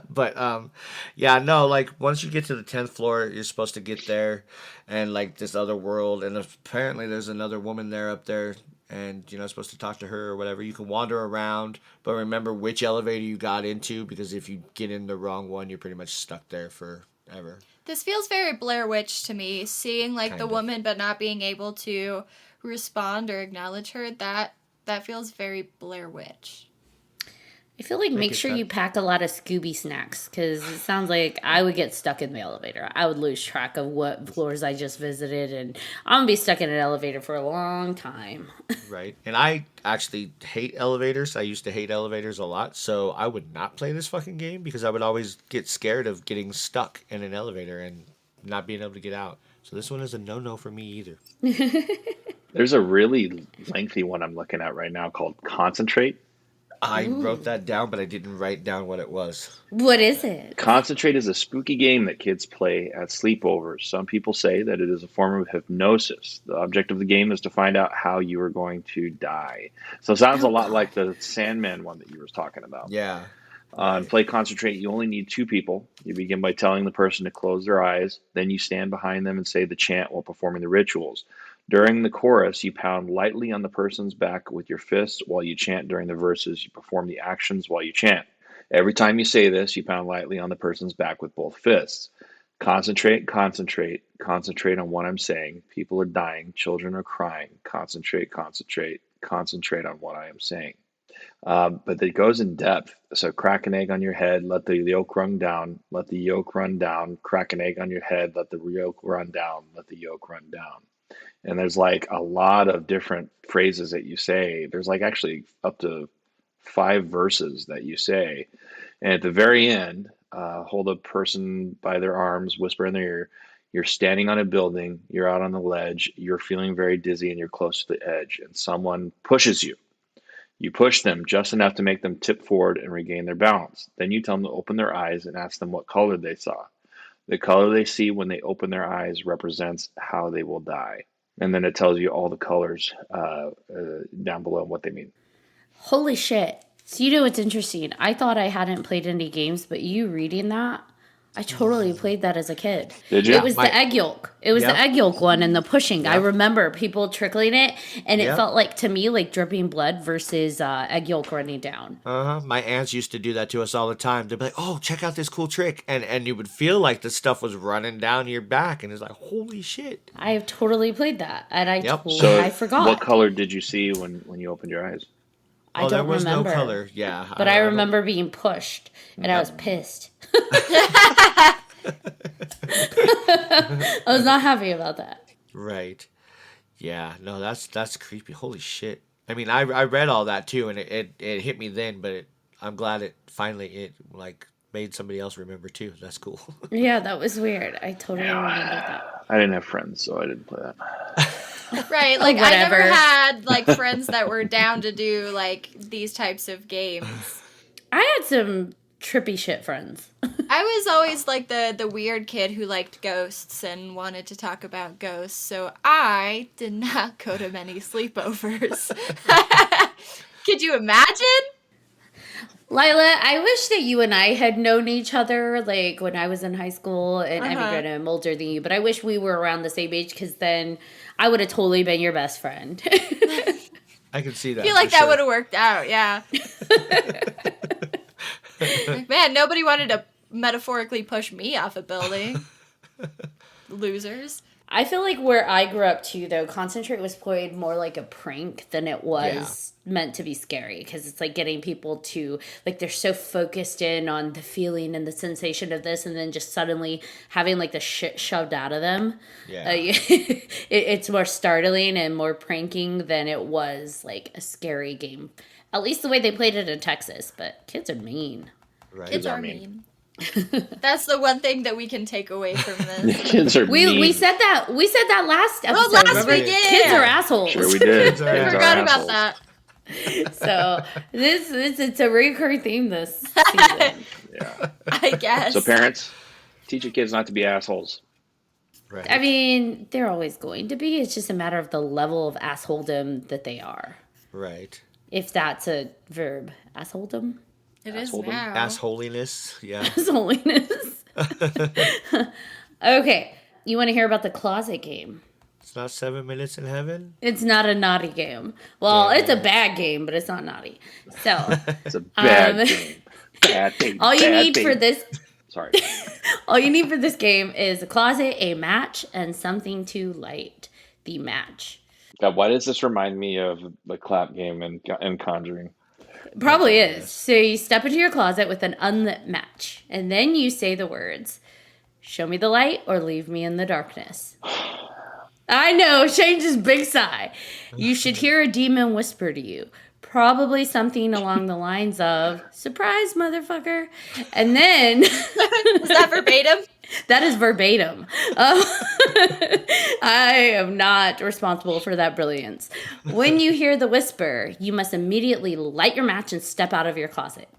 But yeah, no, like once you get to the 10th floor, you're supposed to get there, and like this other world, and apparently there's another woman there up there, and you're not supposed to talk to her or whatever. You can wander around, but remember which elevator you got into, because if you get in the wrong one, you're pretty much stuck there forever. This feels very Blair Witch to me, seeing like Kind the of. woman but not being able to respond or acknowledge her. That feels very Blair Witch. I feel like make sure you pack a lot of Scooby snacks, because it sounds like I would get stuck in the elevator. I would lose track of what floors I just visited, and I'm going to be stuck in an elevator for a long time. Right. And I actually hate elevators. I used to hate elevators a lot, so I would not play this fucking game because I would always get scared of getting stuck in an elevator and not being able to get out. So this one is a no-no for me either. There's a really lengthy one I'm looking at right now called Concentrate. I wrote that down, but I didn't write down what it was. What is it? Concentrate is a spooky game that kids play at sleepovers. Some people say that it is a form of hypnosis. The object of the game is to find out how you are going to die. So it sounds a lot like the Sandman one that you were talking about. Yeah. Play Concentrate, you only need 2 people. You begin by telling the person to close their eyes. Then you stand behind them and say the chant while performing the rituals. During the chorus, you pound lightly on the person's back with your fists while you chant. During the verses, you perform the actions while you chant. Every time you say this, you pound lightly on the person's back with both fists. Concentrate, concentrate, concentrate on what I'm saying. People are dying. Children are crying. Concentrate, concentrate, concentrate on what I am saying. But it goes in depth. So crack an egg on your head, let the yolk run down, let the yolk run down, crack an egg on your head, let the yolk run down, let the yolk run down. And there's like a lot of different phrases that you say. There's like actually up to 5 verses that you say. And at the very end, hold a person by their arms, whisper in their ear, You're standing on a building, you're out on the ledge, you're feeling very dizzy, and you're close to the edge, and someone pushes you. You push them just enough to make them tip forward and regain their balance. Then you tell them to open their eyes and ask them what color they saw. The color they see when they open their eyes represents how they will die. And then it tells you all the colors down below and what they mean. Holy shit. So you know what's interesting? I thought I hadn't played any games, but you reading that, I totally played that as a kid. Did you? It was the egg yolk. It was the egg yolk one and the pushing. I remember people trickling it, and it felt like, to me, like dripping blood versus egg yolk running down. My aunts used to do that to us all the time. They'd be like, "Oh, check out this cool trick," and you would feel like the stuff was running down your back, and it's like, "Holy shit!" I have totally played that, and I So forgot. what color did you see when you opened your eyes? I don't there was remember. no color. Yeah, But I remember being pushed, and I was pissed. I was not happy about that. Right. Yeah. No, that's creepy. Holy shit. I mean, I read all that too, and it hit me then, but I'm glad it finally made somebody else remember too. That's cool. Yeah, that was weird. I totally remember that. I didn't have friends, so I didn't play that. Right, like I whatever. never had like friends that were down to do like these types of games. I had some trippy shit friends. I was always like the weird kid who liked ghosts and wanted to talk about ghosts, so I did not go to many sleepovers. Could you imagine? Lila, I wish that you and I had known each other, like, when I was in high school, and I mean, I'm older than you, but I wish we were around the same age, because then I would have totally been your best friend. I can see that. I feel like that would have worked out, yeah. Like, man, nobody wanted to metaphorically push me off a building. Losers. I feel like where I grew up too, though, Concentrate was played more like a prank than it was meant to be scary, because it's like getting people to, like, they're so focused in on the feeling and the sensation of this, and then just suddenly having like the shit shoved out of them. Yeah. It's more startling and more pranking than it was like a scary game. At least the way they played it in Texas, but kids are mean. Right. Kids are mean. That's the one thing that we can take away from this. Kids are mean. We said that last episode. Oh, last week, yeah. Kids are assholes. Sure we did. I forgot about that. So it's a recurring theme this season. Yeah. I guess. So parents, teach your kids not to be assholes. Right. I mean, they're always going to be. It's just a matter of the level of assholedom that they are. Right. If that's a verb. Assholedom? It is Assholedom. now. Assholiness. Yeah. Assholiness. Okay. You want to hear about the closet game? It's not 7 Minutes in Heaven. It's not a naughty game. Well, it's a bad game, but it's not naughty. So It's a bad game. Bad thing. all you need for this Sorry. all you need for this game is a closet, a match, and something to light the match. God, why does this remind me of the clap game in Conjuring? Probably is. So you step into your closet with an unlit match, and then you say the words, "Show me the light or leave me in the darkness." I know, Shane just big sigh. You should hear a demon whisper to you. Probably something along the lines of, "Surprise, motherfucker." And then... Is that verbatim? That is verbatim. I am not responsible for that brilliance. When you hear the whisper, you must immediately light your match and step out of your closet.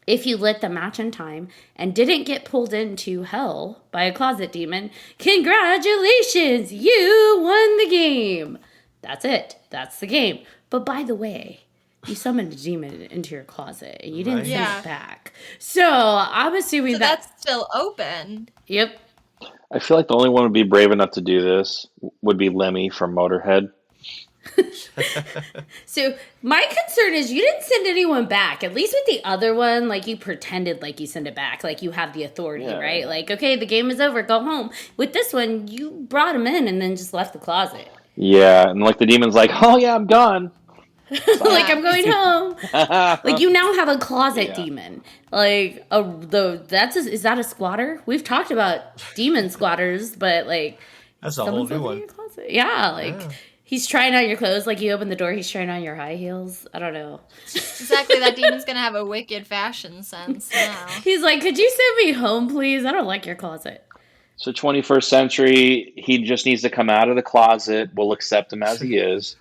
If you lit the match in time and didn't get pulled into hell by a closet demon, congratulations, you won the game. That's it. That's the game. But by the way, you summoned a demon into your closet and you didn't send it back. So I'm assuming that's still open. Yep. I feel like the only one would be brave enough to do this would be Lemmy from Motorhead. So my concern is you didn't send anyone back. At least with the other one, like, you pretended like you sent it back, like you have the authority, right? Like, okay, the game is over, go home. With this one, you brought him in and then just left the closet. Yeah, and like the demon's like, "Oh yeah, I'm gone." Like, I'm going home. Like, you now have a closet demon. Like, is that a squatter? We've talked about demon squatters, but like, that's a whole new one. Yeah, like. Yeah. He's trying on your clothes, like you open the door, he's trying on your high heels. I don't know. Exactly, that demon's gonna have a wicked fashion sense now. He's like, "Could you send me home, please? I don't like your closet." So 21st century, he just needs to come out of the closet. We'll accept him as he is.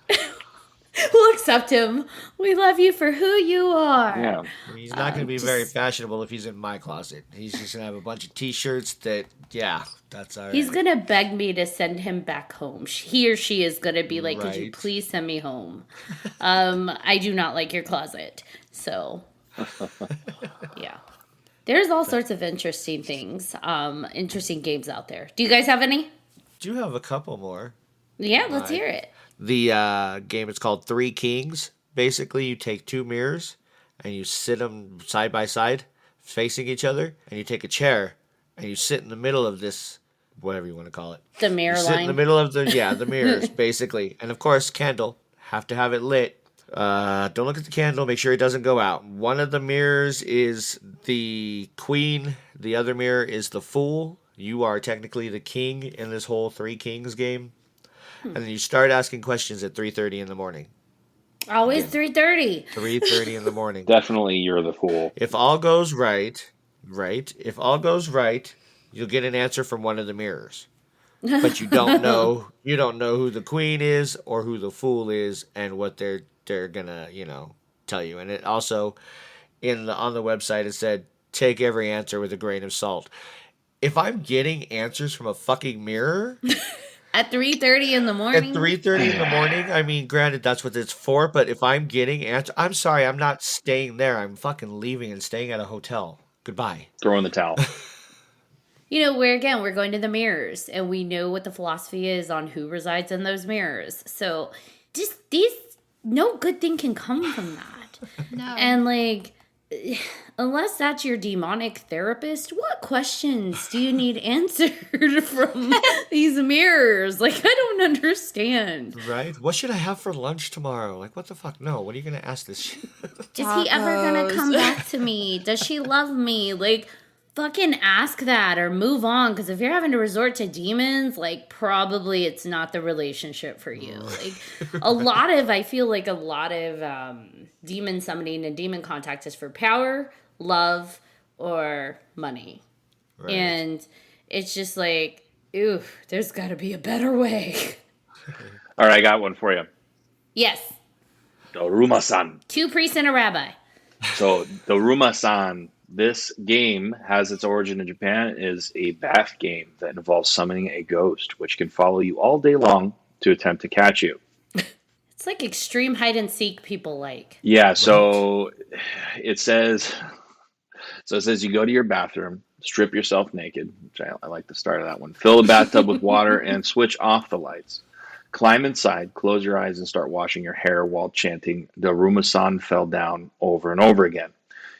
We'll accept him. We love you for who you are. Yeah. He's not going to be very fashionable if he's in my closet. He's just going to have a bunch of T-shirts that, yeah, that's all right. He's going to beg me to send him back home. He or she is going to be like, could you please send me home? I do not like your closet. So, yeah. There's all sorts of interesting things, interesting games out there. Do you guys have any? Do have a couple more. Yeah, let's hear it. The game is called Three Kings. Basically, you take two mirrors and you sit them side by side, facing each other, and you take a chair and you sit in the middle of this, whatever you want to call it. The mirror line. Sit in the middle of the mirrors, basically. And of course, candle. Have to have it lit. Don't look at the candle. Make sure it doesn't go out. One of the mirrors is the queen. The other mirror is the fool. You are technically the king in this whole Three Kings game. And then you start asking questions at 3:30 in the morning. Always 3:30. 3:30 in the morning. Definitely you're the fool. If all goes right, if all goes right, you'll get an answer from one of the mirrors. But you don't know who the queen is or who the fool is and what they're gonna, tell you. And it also on the website it said take every answer with a grain of salt. If I'm getting answers from a fucking mirror at 3:30 in the morning? At 3:30 in the morning? I mean, granted, that's what it's for, but if I'm getting answers, I'm sorry, I'm not staying there. I'm fucking leaving and staying at a hotel. Goodbye. Throw in the towel. We're going to the mirrors, and we know what the philosophy is on who resides in those mirrors. So, no good thing can come from that. No. And, unless that's your demonic therapist, what questions do you need answered from these mirrors? I don't understand. Right? What should I have for lunch tomorrow? What the fuck? No, what are you going to ask this shit? Is he ever going to come back to me? Does she love me? Fucking ask that or move on. Because if you're having to resort to demons, probably it's not the relationship for you. I feel like a lot of demon summoning and demon contact is for power, love, or money. Right. And it's just there's got to be a better way. All right, I got one for you. Yes. Doruma-san. 2 priests and a rabbi. So, Doruma-san, this game has its origin in Japan, is a bath game that involves summoning a ghost, which can follow you all day long to attempt to catch you. It's like extreme hide and seek people like. Yeah, so it says you go to your bathroom, strip yourself naked, which I like the start of that one. Fill the bathtub with water and switch off the lights. Climb inside, close your eyes, and start washing your hair while chanting "Doruma-san fell down" over and over again.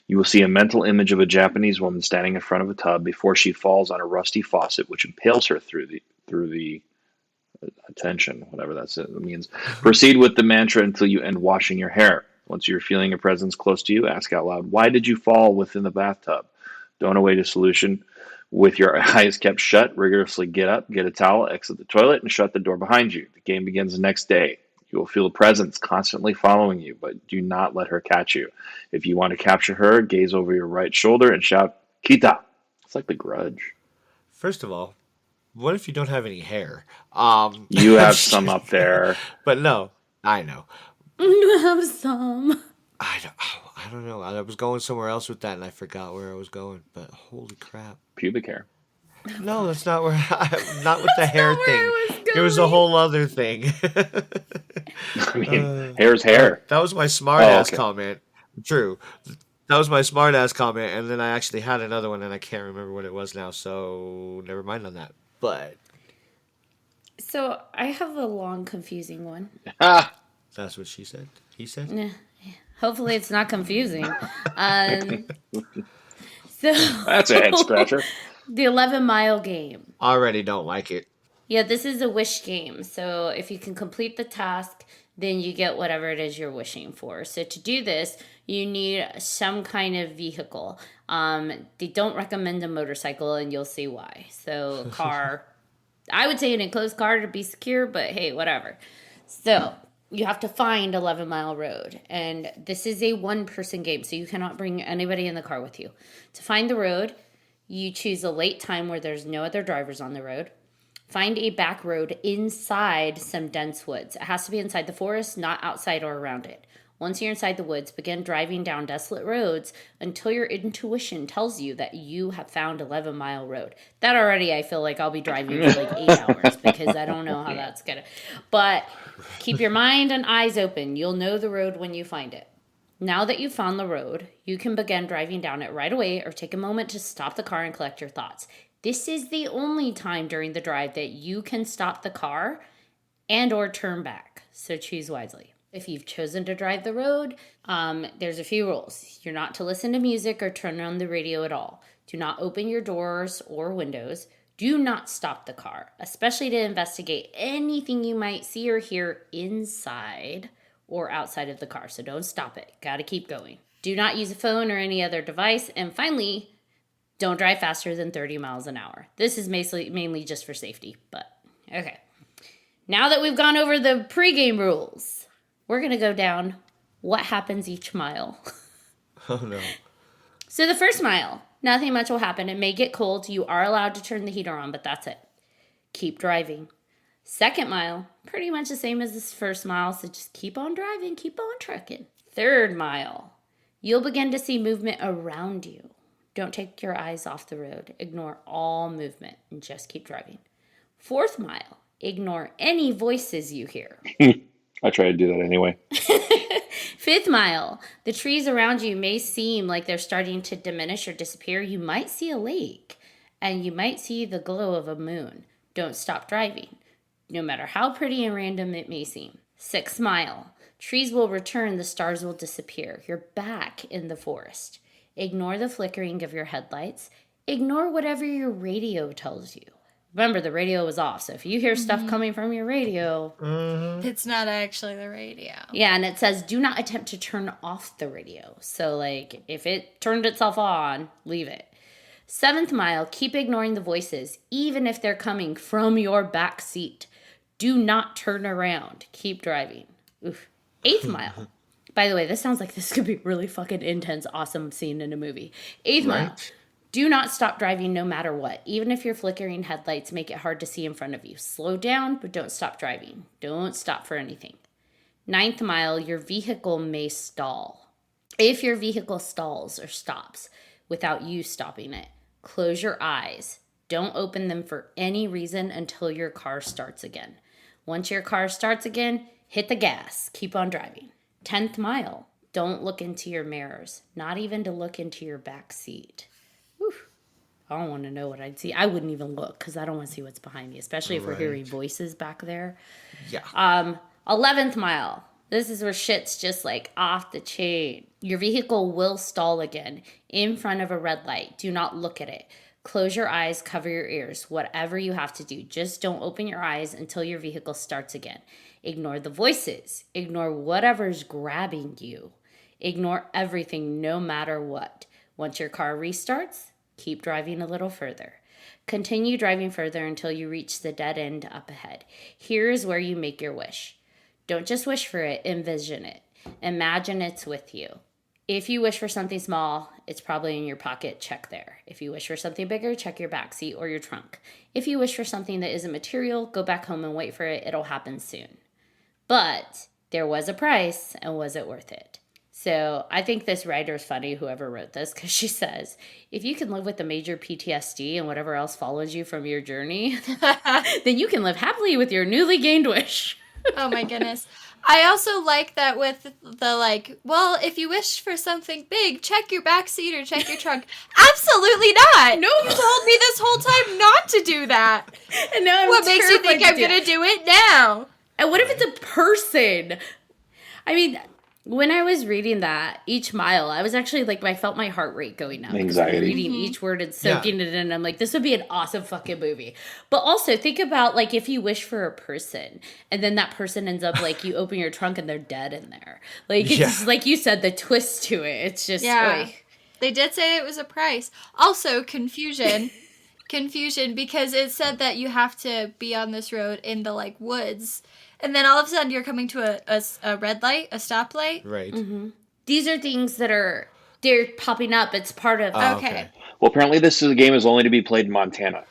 You will see a mental image of a Japanese woman standing in front of a tub before she falls on a rusty faucet, which impales her through the attention, whatever that means. Proceed with the mantra until you end washing your hair. Once you're feeling a presence close to you, ask out loud, "Why did you fall within the bathtub?" Don't await a solution. With your eyes kept shut, rigorously get up, get a towel, exit the toilet, and shut the door behind you. The game begins the next day. You will feel a presence constantly following you, but do not let her catch you. If you want to capture her, gaze over your right shoulder and shout, "Kita!" It's like The Grudge. First of all, what if you don't have any hair? You have some up there. But no, I know. You have some. I don't know. I was going somewhere else with that, and I forgot where I was going. But holy crap! Pubic hair. No, that's not where. Not with the hair thing. It was a whole other thing. I mean, hair's hair. That was my smart-ass comment. True. That was my smart-ass comment, and then I actually had another one, and I can't remember what it was now, so never mind on that. But so I have a long, confusing one. That's what she said. He said. Yeah. Hopefully, it's not confusing. So that's a head scratcher. The 11-mile game. Already don't like it. Yeah, this is a wish game. So if you can complete the task, then you get whatever it is you're wishing for. So to do this, you need some kind of vehicle. They don't recommend a motorcycle, and you'll see why. So car, I would say an enclosed car to be secure, but hey, whatever. So you have to find 11 Mile Road, and this is a one-person game, so you cannot bring anybody in the car with you. To find the road, You choose a late time where there's no other drivers on the road. Find a back road inside some dense woods. It has to be inside the forest, not outside or around it. Once you're inside the woods, begin driving down desolate roads until your intuition tells you that you have found 11-mile road. That already, I feel like I'll be driving for like 8 hours because I don't know how that's going to. But keep your mind and eyes open. You'll know the road when you find it. Now that you've found the road, you can begin driving down it right away or take a moment to stop the car and collect your thoughts. This is the only time during the drive that you can stop the car and or turn back. So choose wisely. If you've chosen to drive the road, there's a few rules. You're not to listen to music or turn on the radio at all. Do not open your doors or windows. Do not stop the car, especially to investigate anything you might see or hear inside or outside of the car. So don't stop it. Got to keep going. Do not use a phone or any other device. And finally, don't drive faster than 30 miles an hour. This is mainly just for safety, but okay. Now that we've gone over the pregame rules, we're going to go down what happens each mile. Oh, no. So the first mile, nothing much will happen. It may get cold. You are allowed to turn the heater on, but that's it. Keep driving. Second mile, pretty much the same as this first mile, so just keep on driving, keep on trucking. Third mile, you'll begin to see movement around you. Don't take your eyes off the road. Ignore all movement and just keep driving. Fourth mile, ignore any voices you hear. I try to do that anyway. Fifth mile, the trees around you may seem like they're starting to diminish or disappear. You might see a lake, and you might see the glow of a moon. Don't stop driving, no matter how pretty and random it may seem. Sixth mile, trees will return, the stars will disappear. You're back in the forest. Ignore the flickering of your headlights. Ignore whatever your radio tells you. Remember, the radio was off, so if you hear stuff coming from your radio... It's not actually the radio. Yeah, and it says, do not attempt to turn off the radio. So, like, if it turned itself on, leave it. Seventh mile, keep ignoring the voices, even if they're coming from your back seat. Do not turn around. Keep driving. Oof. Eighth mile. By the way, this sounds like this could be really fucking intense, awesome scene in a movie. Eighth mile. Do not stop driving no matter what. Even if your flickering headlights make it hard to see in front of you. Slow down, but don't stop driving. Don't stop for anything. Ninth mile, your vehicle may stall. If your vehicle stalls or stops without you stopping it, close your eyes. Don't open them for any reason until your car starts again. Once your car starts again, hit the gas. Keep on driving. 10th mile, don't look into your mirrors. Not even to look into your back seat. I don't want to know what I'd see. I wouldn't even look because I don't want to see what's behind me, especially if we're hearing voices back there. Yeah. 11th mile. This is where shit's just like off the chain. Your vehicle will stall again in front of a red light. Do not look at it. Close your eyes, cover your ears, whatever you have to do. Just don't open your eyes until your vehicle starts again. Ignore the voices. Ignore whatever's grabbing you. Ignore everything, no matter what. Once your car restarts, keep driving a little further. Continue driving further until you reach the dead end up ahead. Here is where you make your wish. Don't just wish for it, envision it. Imagine it's with you. If you wish for something small, it's probably in your pocket, check there. If you wish for something bigger, check your backseat or your trunk. If you wish for something that isn't material, go back home and wait for it. It'll happen soon. But there was a price, and was it worth it? So I think this writer's funny, whoever wrote this, because she says, if you can live with the major PTSD and whatever else follows you from your journey, then you can live happily with your newly gained wish. Oh my goodness. I also like that with the like, well, if you wish for something big, check your backseat or check your trunk. Absolutely not. No. You told me this whole time not to do that. And now what makes you think I'm going to do it now? And what if it's a person? I mean, when I was reading that each mile, I was actually like, I felt my heart rate going up. Anxiety. Reading each word and soaking it in. I'm like, this would be an awesome fucking movie. But also think about like if you wish for a person and then that person ends up like you open your trunk and they're dead in there. Like it's just, like you said, the twist to it. It's just like, they did say it was a price. Also, confusion because it said that you have to be on this road in the like woods. And then all of a sudden you're coming to a red light, a stoplight. Right. These are things that are they're popping up. It's part of. Okay. Well, apparently this is a game is only to be played in Montana.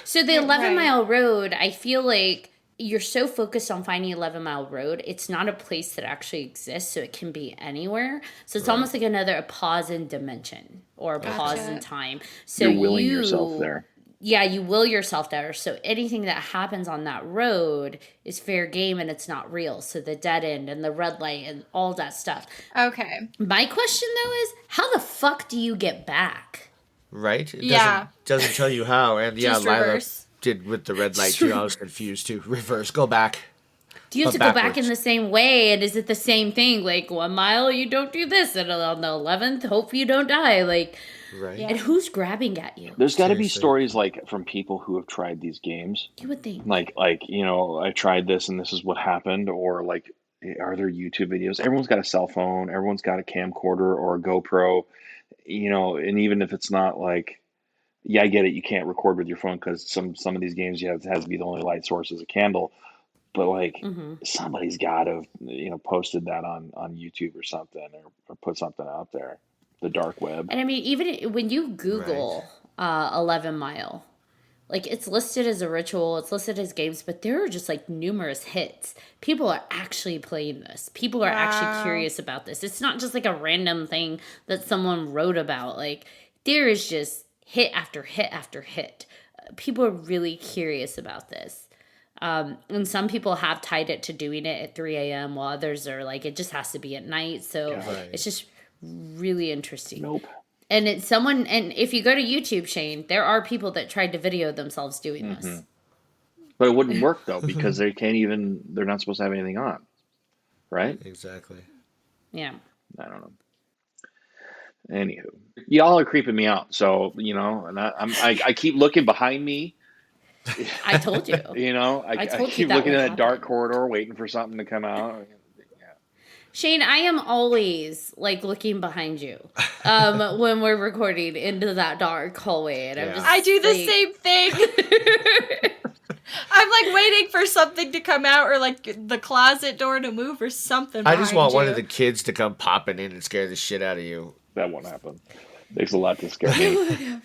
So the 11 Mile Road, I feel like you're so focused on finding 11 Mile Road, it's not a place that actually exists, so it can be anywhere. So it's almost like a pause in dimension or a pause in time. So You're willing yourself there. Yeah, you will yourself there. So anything that happens on that road is fair game and it's not real. So the dead end and the red light and all that stuff. Okay. My question though is, how the fuck do you get back? Right? It Yeah. doesn't tell you how. And yeah, Just Lila reverse. did with the red light too. I was confused too. Reverse, go back. Do you have to But go back backwards. in the same way? And is it the same thing? Like 1 mile, you don't do this. And on the 11th, hope you don't die. Like, Right. and who's grabbing at you? There's got to be Seriously. stories like from people who have tried these games. You would think. Like I tried this and this is what happened, or like, are there YouTube videos? Everyone's got a cell phone, everyone's got a camcorder or a GoPro, and even if it's not like, yeah, I get it, you can't record with your phone because some of these games it has to be the only light source is a candle, but like somebody's got to posted that on YouTube or something, or put something out there, the dark web. And I mean, even when you Google 11 Mile, like it's listed as a ritual, it's listed as games, but there are just like numerous hits. People are actually playing this. People are actually curious about this. It's not just like a random thing that someone wrote about. Like there is just hit after hit after hit. People are really curious about this. And some people have tied it to doing it at 3 a.m. while others are like, it just has to be at night. So it's just really interesting. Nope. And it's and if you go to YouTube, Shane, there are people that tried to video themselves doing this. But it wouldn't work though, because they're not supposed to have anything on, right? Exactly. Yeah. I don't know. Anywho, y'all are creeping me out. So and I keep looking behind me. I told you. I told you keep that looking would in that happen. dark corridor, waiting for something to come out. Shane, I am always like looking behind you when we're recording into that dark hallway. And I'm just I do the like, same thing. I'm like waiting for something to come out or like the closet door to move or something. I just want one of you. the kids to come popping in and scare the shit out of you. That won't happen. Takes a lot to scare me,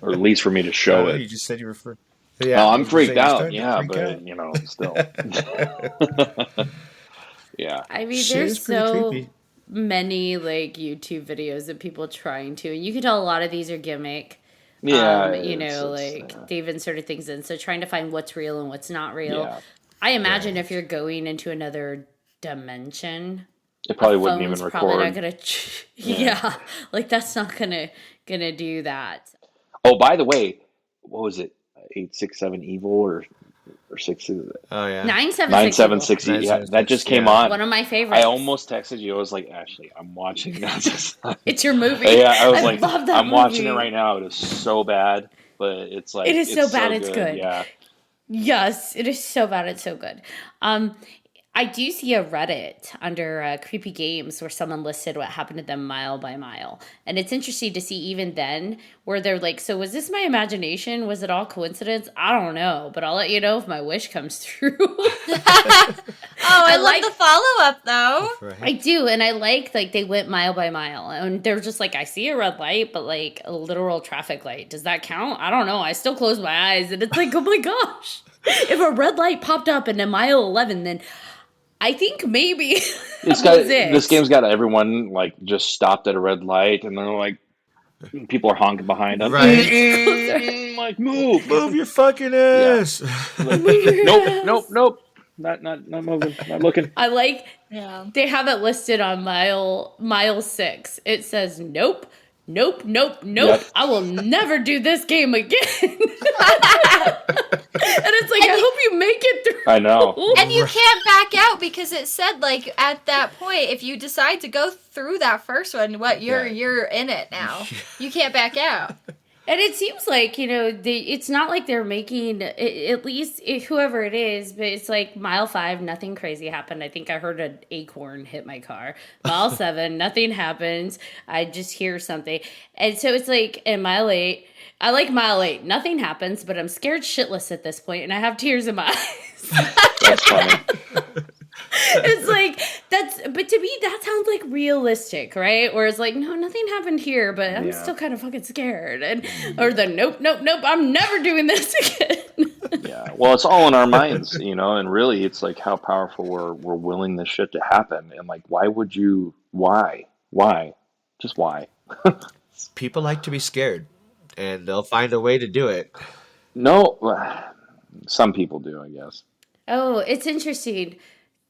or at least for me to show it. You just said you were freaked. Oh, I'm freaked you're out. starting to Yeah, freak but out. still. Yeah. I mean, Shit there's is pretty so creepy. many like YouTube videos of people trying to, and you can tell a lot of these are gimmick. Yeah. They've inserted things in. So trying to find what's real and what's not real. Yeah. I imagine if you're going into another dimension, It probably a wouldn't phone's even probably record. not gonna. Like that's not gonna do that. Oh, by the way, what was it? 867 Evil or 6? Oh yeah. 976. 976. Yeah, that just came yeah. on. One of my favorites. I almost texted you. I was like, Ashley, I'm watching that. It's your movie. Yeah, I was like, love that I'm watching it movie. right now. It is so bad, but it's like It is so bad, it's good. Yeah. Yes, it is so bad. It's so good. I do see a Reddit under creepy games where someone listed what happened to them mile by mile. And it's interesting to see even then where they're like, so was this my imagination? Was it all coincidence? I don't know, but I'll let you know if my wish comes true. I love like- the follow-up though. Right. I do, and I like they went mile by mile, and they're just like, I see a red light, but like a literal traffic light. Does that count? I don't know. I still close my eyes, and it's like, oh my gosh, if a red light popped up in a mile 11, then I think maybe It's got this game's got everyone like just stopped at a red light, and they're like, people are honking behind them. Right. Like, move. Move your fucking ass. Like, nope. Not moving. Not looking. I like. Yeah. They have it listed on mile 6. It says nope. Yep. I will never do this game again. And it's like, I hope you make it through. I know. And you can't back out because it said like at that point, if you decide to go through that first one, you're in it now. You can't back out. And it seems like, it's not like they're making, at least whoever it is, but it's like mile 5, nothing crazy happened. I think I heard an acorn hit my car. Mile 7, nothing happens. I just hear something. And so it's like, in mile 8, I like mile 8, nothing happens, but I'm scared shitless at this point, and I have tears in my eyes. That's funny. It's like, But to me, that sounds like realistic, right? Where it's like, no, nothing happened here, but I'm still kind of fucking scared. Or the nope, I'm never doing this again. Yeah, well, it's all in our minds, and really, it's like how powerful we're willing this shit to happen, and like, why would you? Why? Just why? People like to be scared, and they'll find a way to do it. No, some people do, I guess. Oh, it's interesting.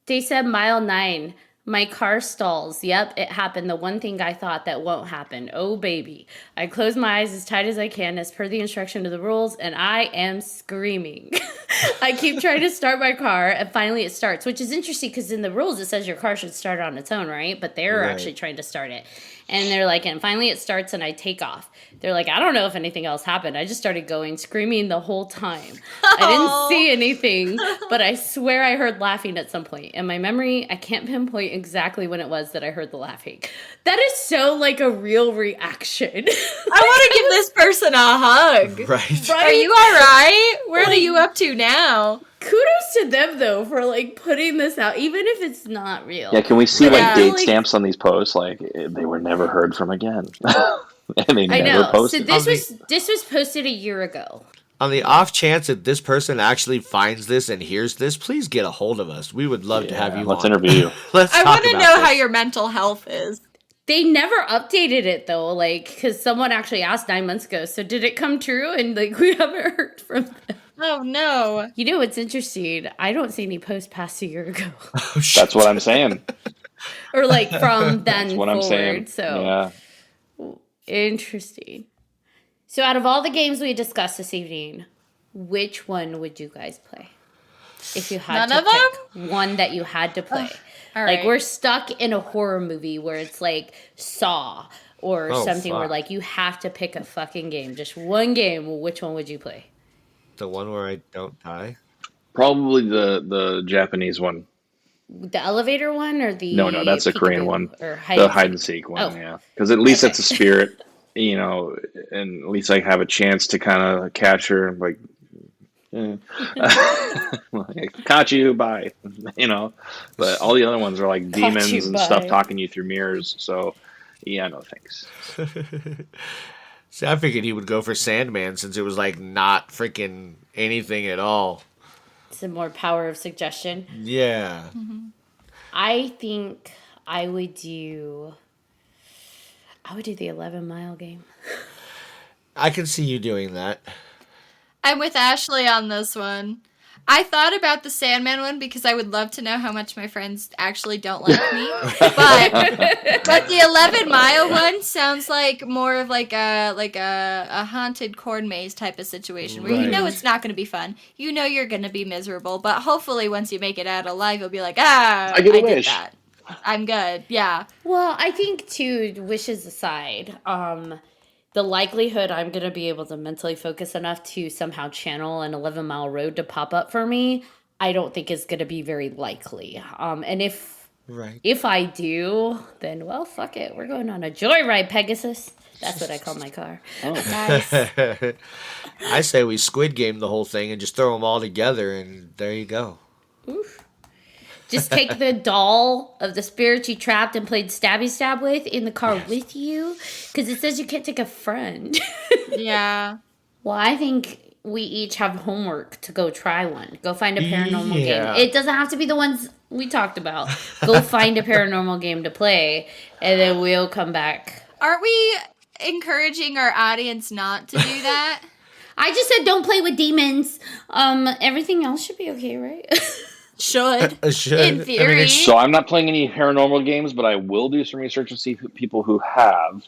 They said mile 9. My car stalls. Yep, it happened. The one thing I thought that won't happen. Oh, baby. I close my eyes as tight as I can as per the instruction of the rules, and I am screaming. I keep trying to start my car, and finally it starts, which is interesting because in the rules it says your car should start on its own, right? But they're actually trying to start it. And they're like, and finally it starts and I take off. They're like, I don't know if anything else happened. I just started going, screaming the whole time. I didn't see anything, but I swear I heard laughing at some point. In my memory, I can't pinpoint exactly when it was that I heard the laughing. That is so like a real reaction. I want to give this person a hug. Right. Are you all right? Where are you up to now? Kudos to them, though, for, like, putting this out, even if it's not real. Yeah, can we see, date stamps on these posts? Like, they were never heard from again. And they never posted. So this was posted a year ago. On the off chance that this person actually finds this and hears this, please get a hold of us. We would love to have you Let's on. interview you. I want to know how your mental health is. They never updated it, though, like, because someone actually asked 9 months ago, so did it come true? And, like, we haven't heard from them. Oh, no. You know what's interesting? I don't see any posts past a year ago. Oh, that's what I'm saying. Or, like, from then that's what forward. I'm saying. So, interesting. So, out of all the games we discussed this evening, which one would you guys play? If you had None to of pick them? one that you had to play. All like, right. we're stuck in a horror movie where it's like Saw or something where, like, you have to pick a fucking game. Just one game. Which one would you play? The one where I don't die? Probably the Japanese one. The elevator one or the... No, that's the Korean one. Or the hide and seek one, yeah. Because at least it's a spirit, and at least I have a chance to kind of catch her, like, caught you, bye, But all the other ones are like demons and stuff talking you through mirrors, so, yeah, no thanks. See, I figured he would go for Sandman since it was like not freaking anything at all. Some more power of suggestion. Yeah. Mm-hmm. I think I would do the 11-mile game. I can see you doing that. I'm with Ashley on this one. I thought about the Sandman one because I would love to know how much my friends actually don't like me. But the 11-mile one sounds like more of like a haunted corn maze type of situation where you know it's not going to be fun. You know you're going to be miserable, but hopefully once you make it out alive, you'll be like, I did that. I'm good. Yeah. Well, I think too, wishes aside, the likelihood I'm going to be able to mentally focus enough to somehow channel an 11-mile road to pop up for me, I don't think is going to be very likely. And if I do, then, well, fuck it. We're going on a joyride, Pegasus. That's what I call my car. Oh. Nice. I say we Squid Game the whole thing and just throw them all together, and there you go. Oof. Just take the doll of the spirit you trapped and played Stabby Stab with in the car with you. Because it says you can't take a friend. Yeah. Well, I think we each have homework to go try one. Go find a paranormal game. It doesn't have to be the ones we talked about. Go find a paranormal game to play, and then we'll come back. Aren't we encouraging our audience not to do that? I just said don't play with demons. Everything else should be okay, right? Should. In theory. So I'm not playing any paranormal games, but I will do some research and see people who have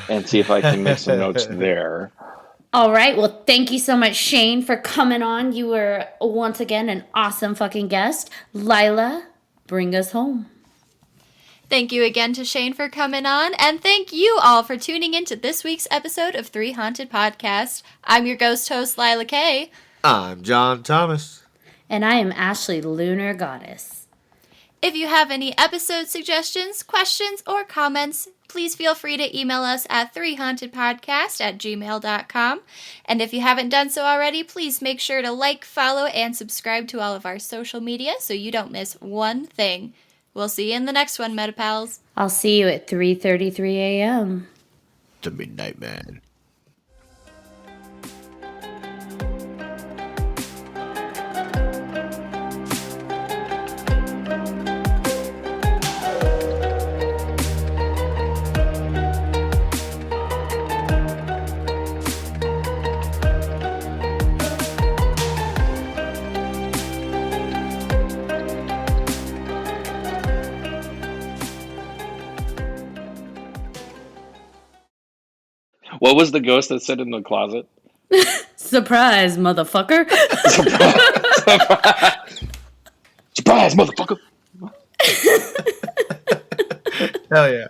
and see if I can make some notes there. All right. Well, thank you so much, Shane, for coming on. You were, once again, an awesome fucking guest. Lila, bring us home. Thank you again to Shane for coming on, and thank you all for tuning in to this week's episode of 3Haunted Podcast. I'm your ghost host, Lila Kay. I'm John Thomas. And I am Ashley, Lunar Goddess. If you have any episode suggestions, questions, or comments, please feel free to email us at 3hauntedpodcast@gmail.com. And if you haven't done so already, please make sure to like, follow, and subscribe to all of our social media so you don't miss one thing. We'll see you in the next one, MetaPals. I'll see you at 3:33 a.m. The Midnight Man. What was the ghost that said in the closet? Surprise, motherfucker. Surprise, motherfucker! Hell yeah.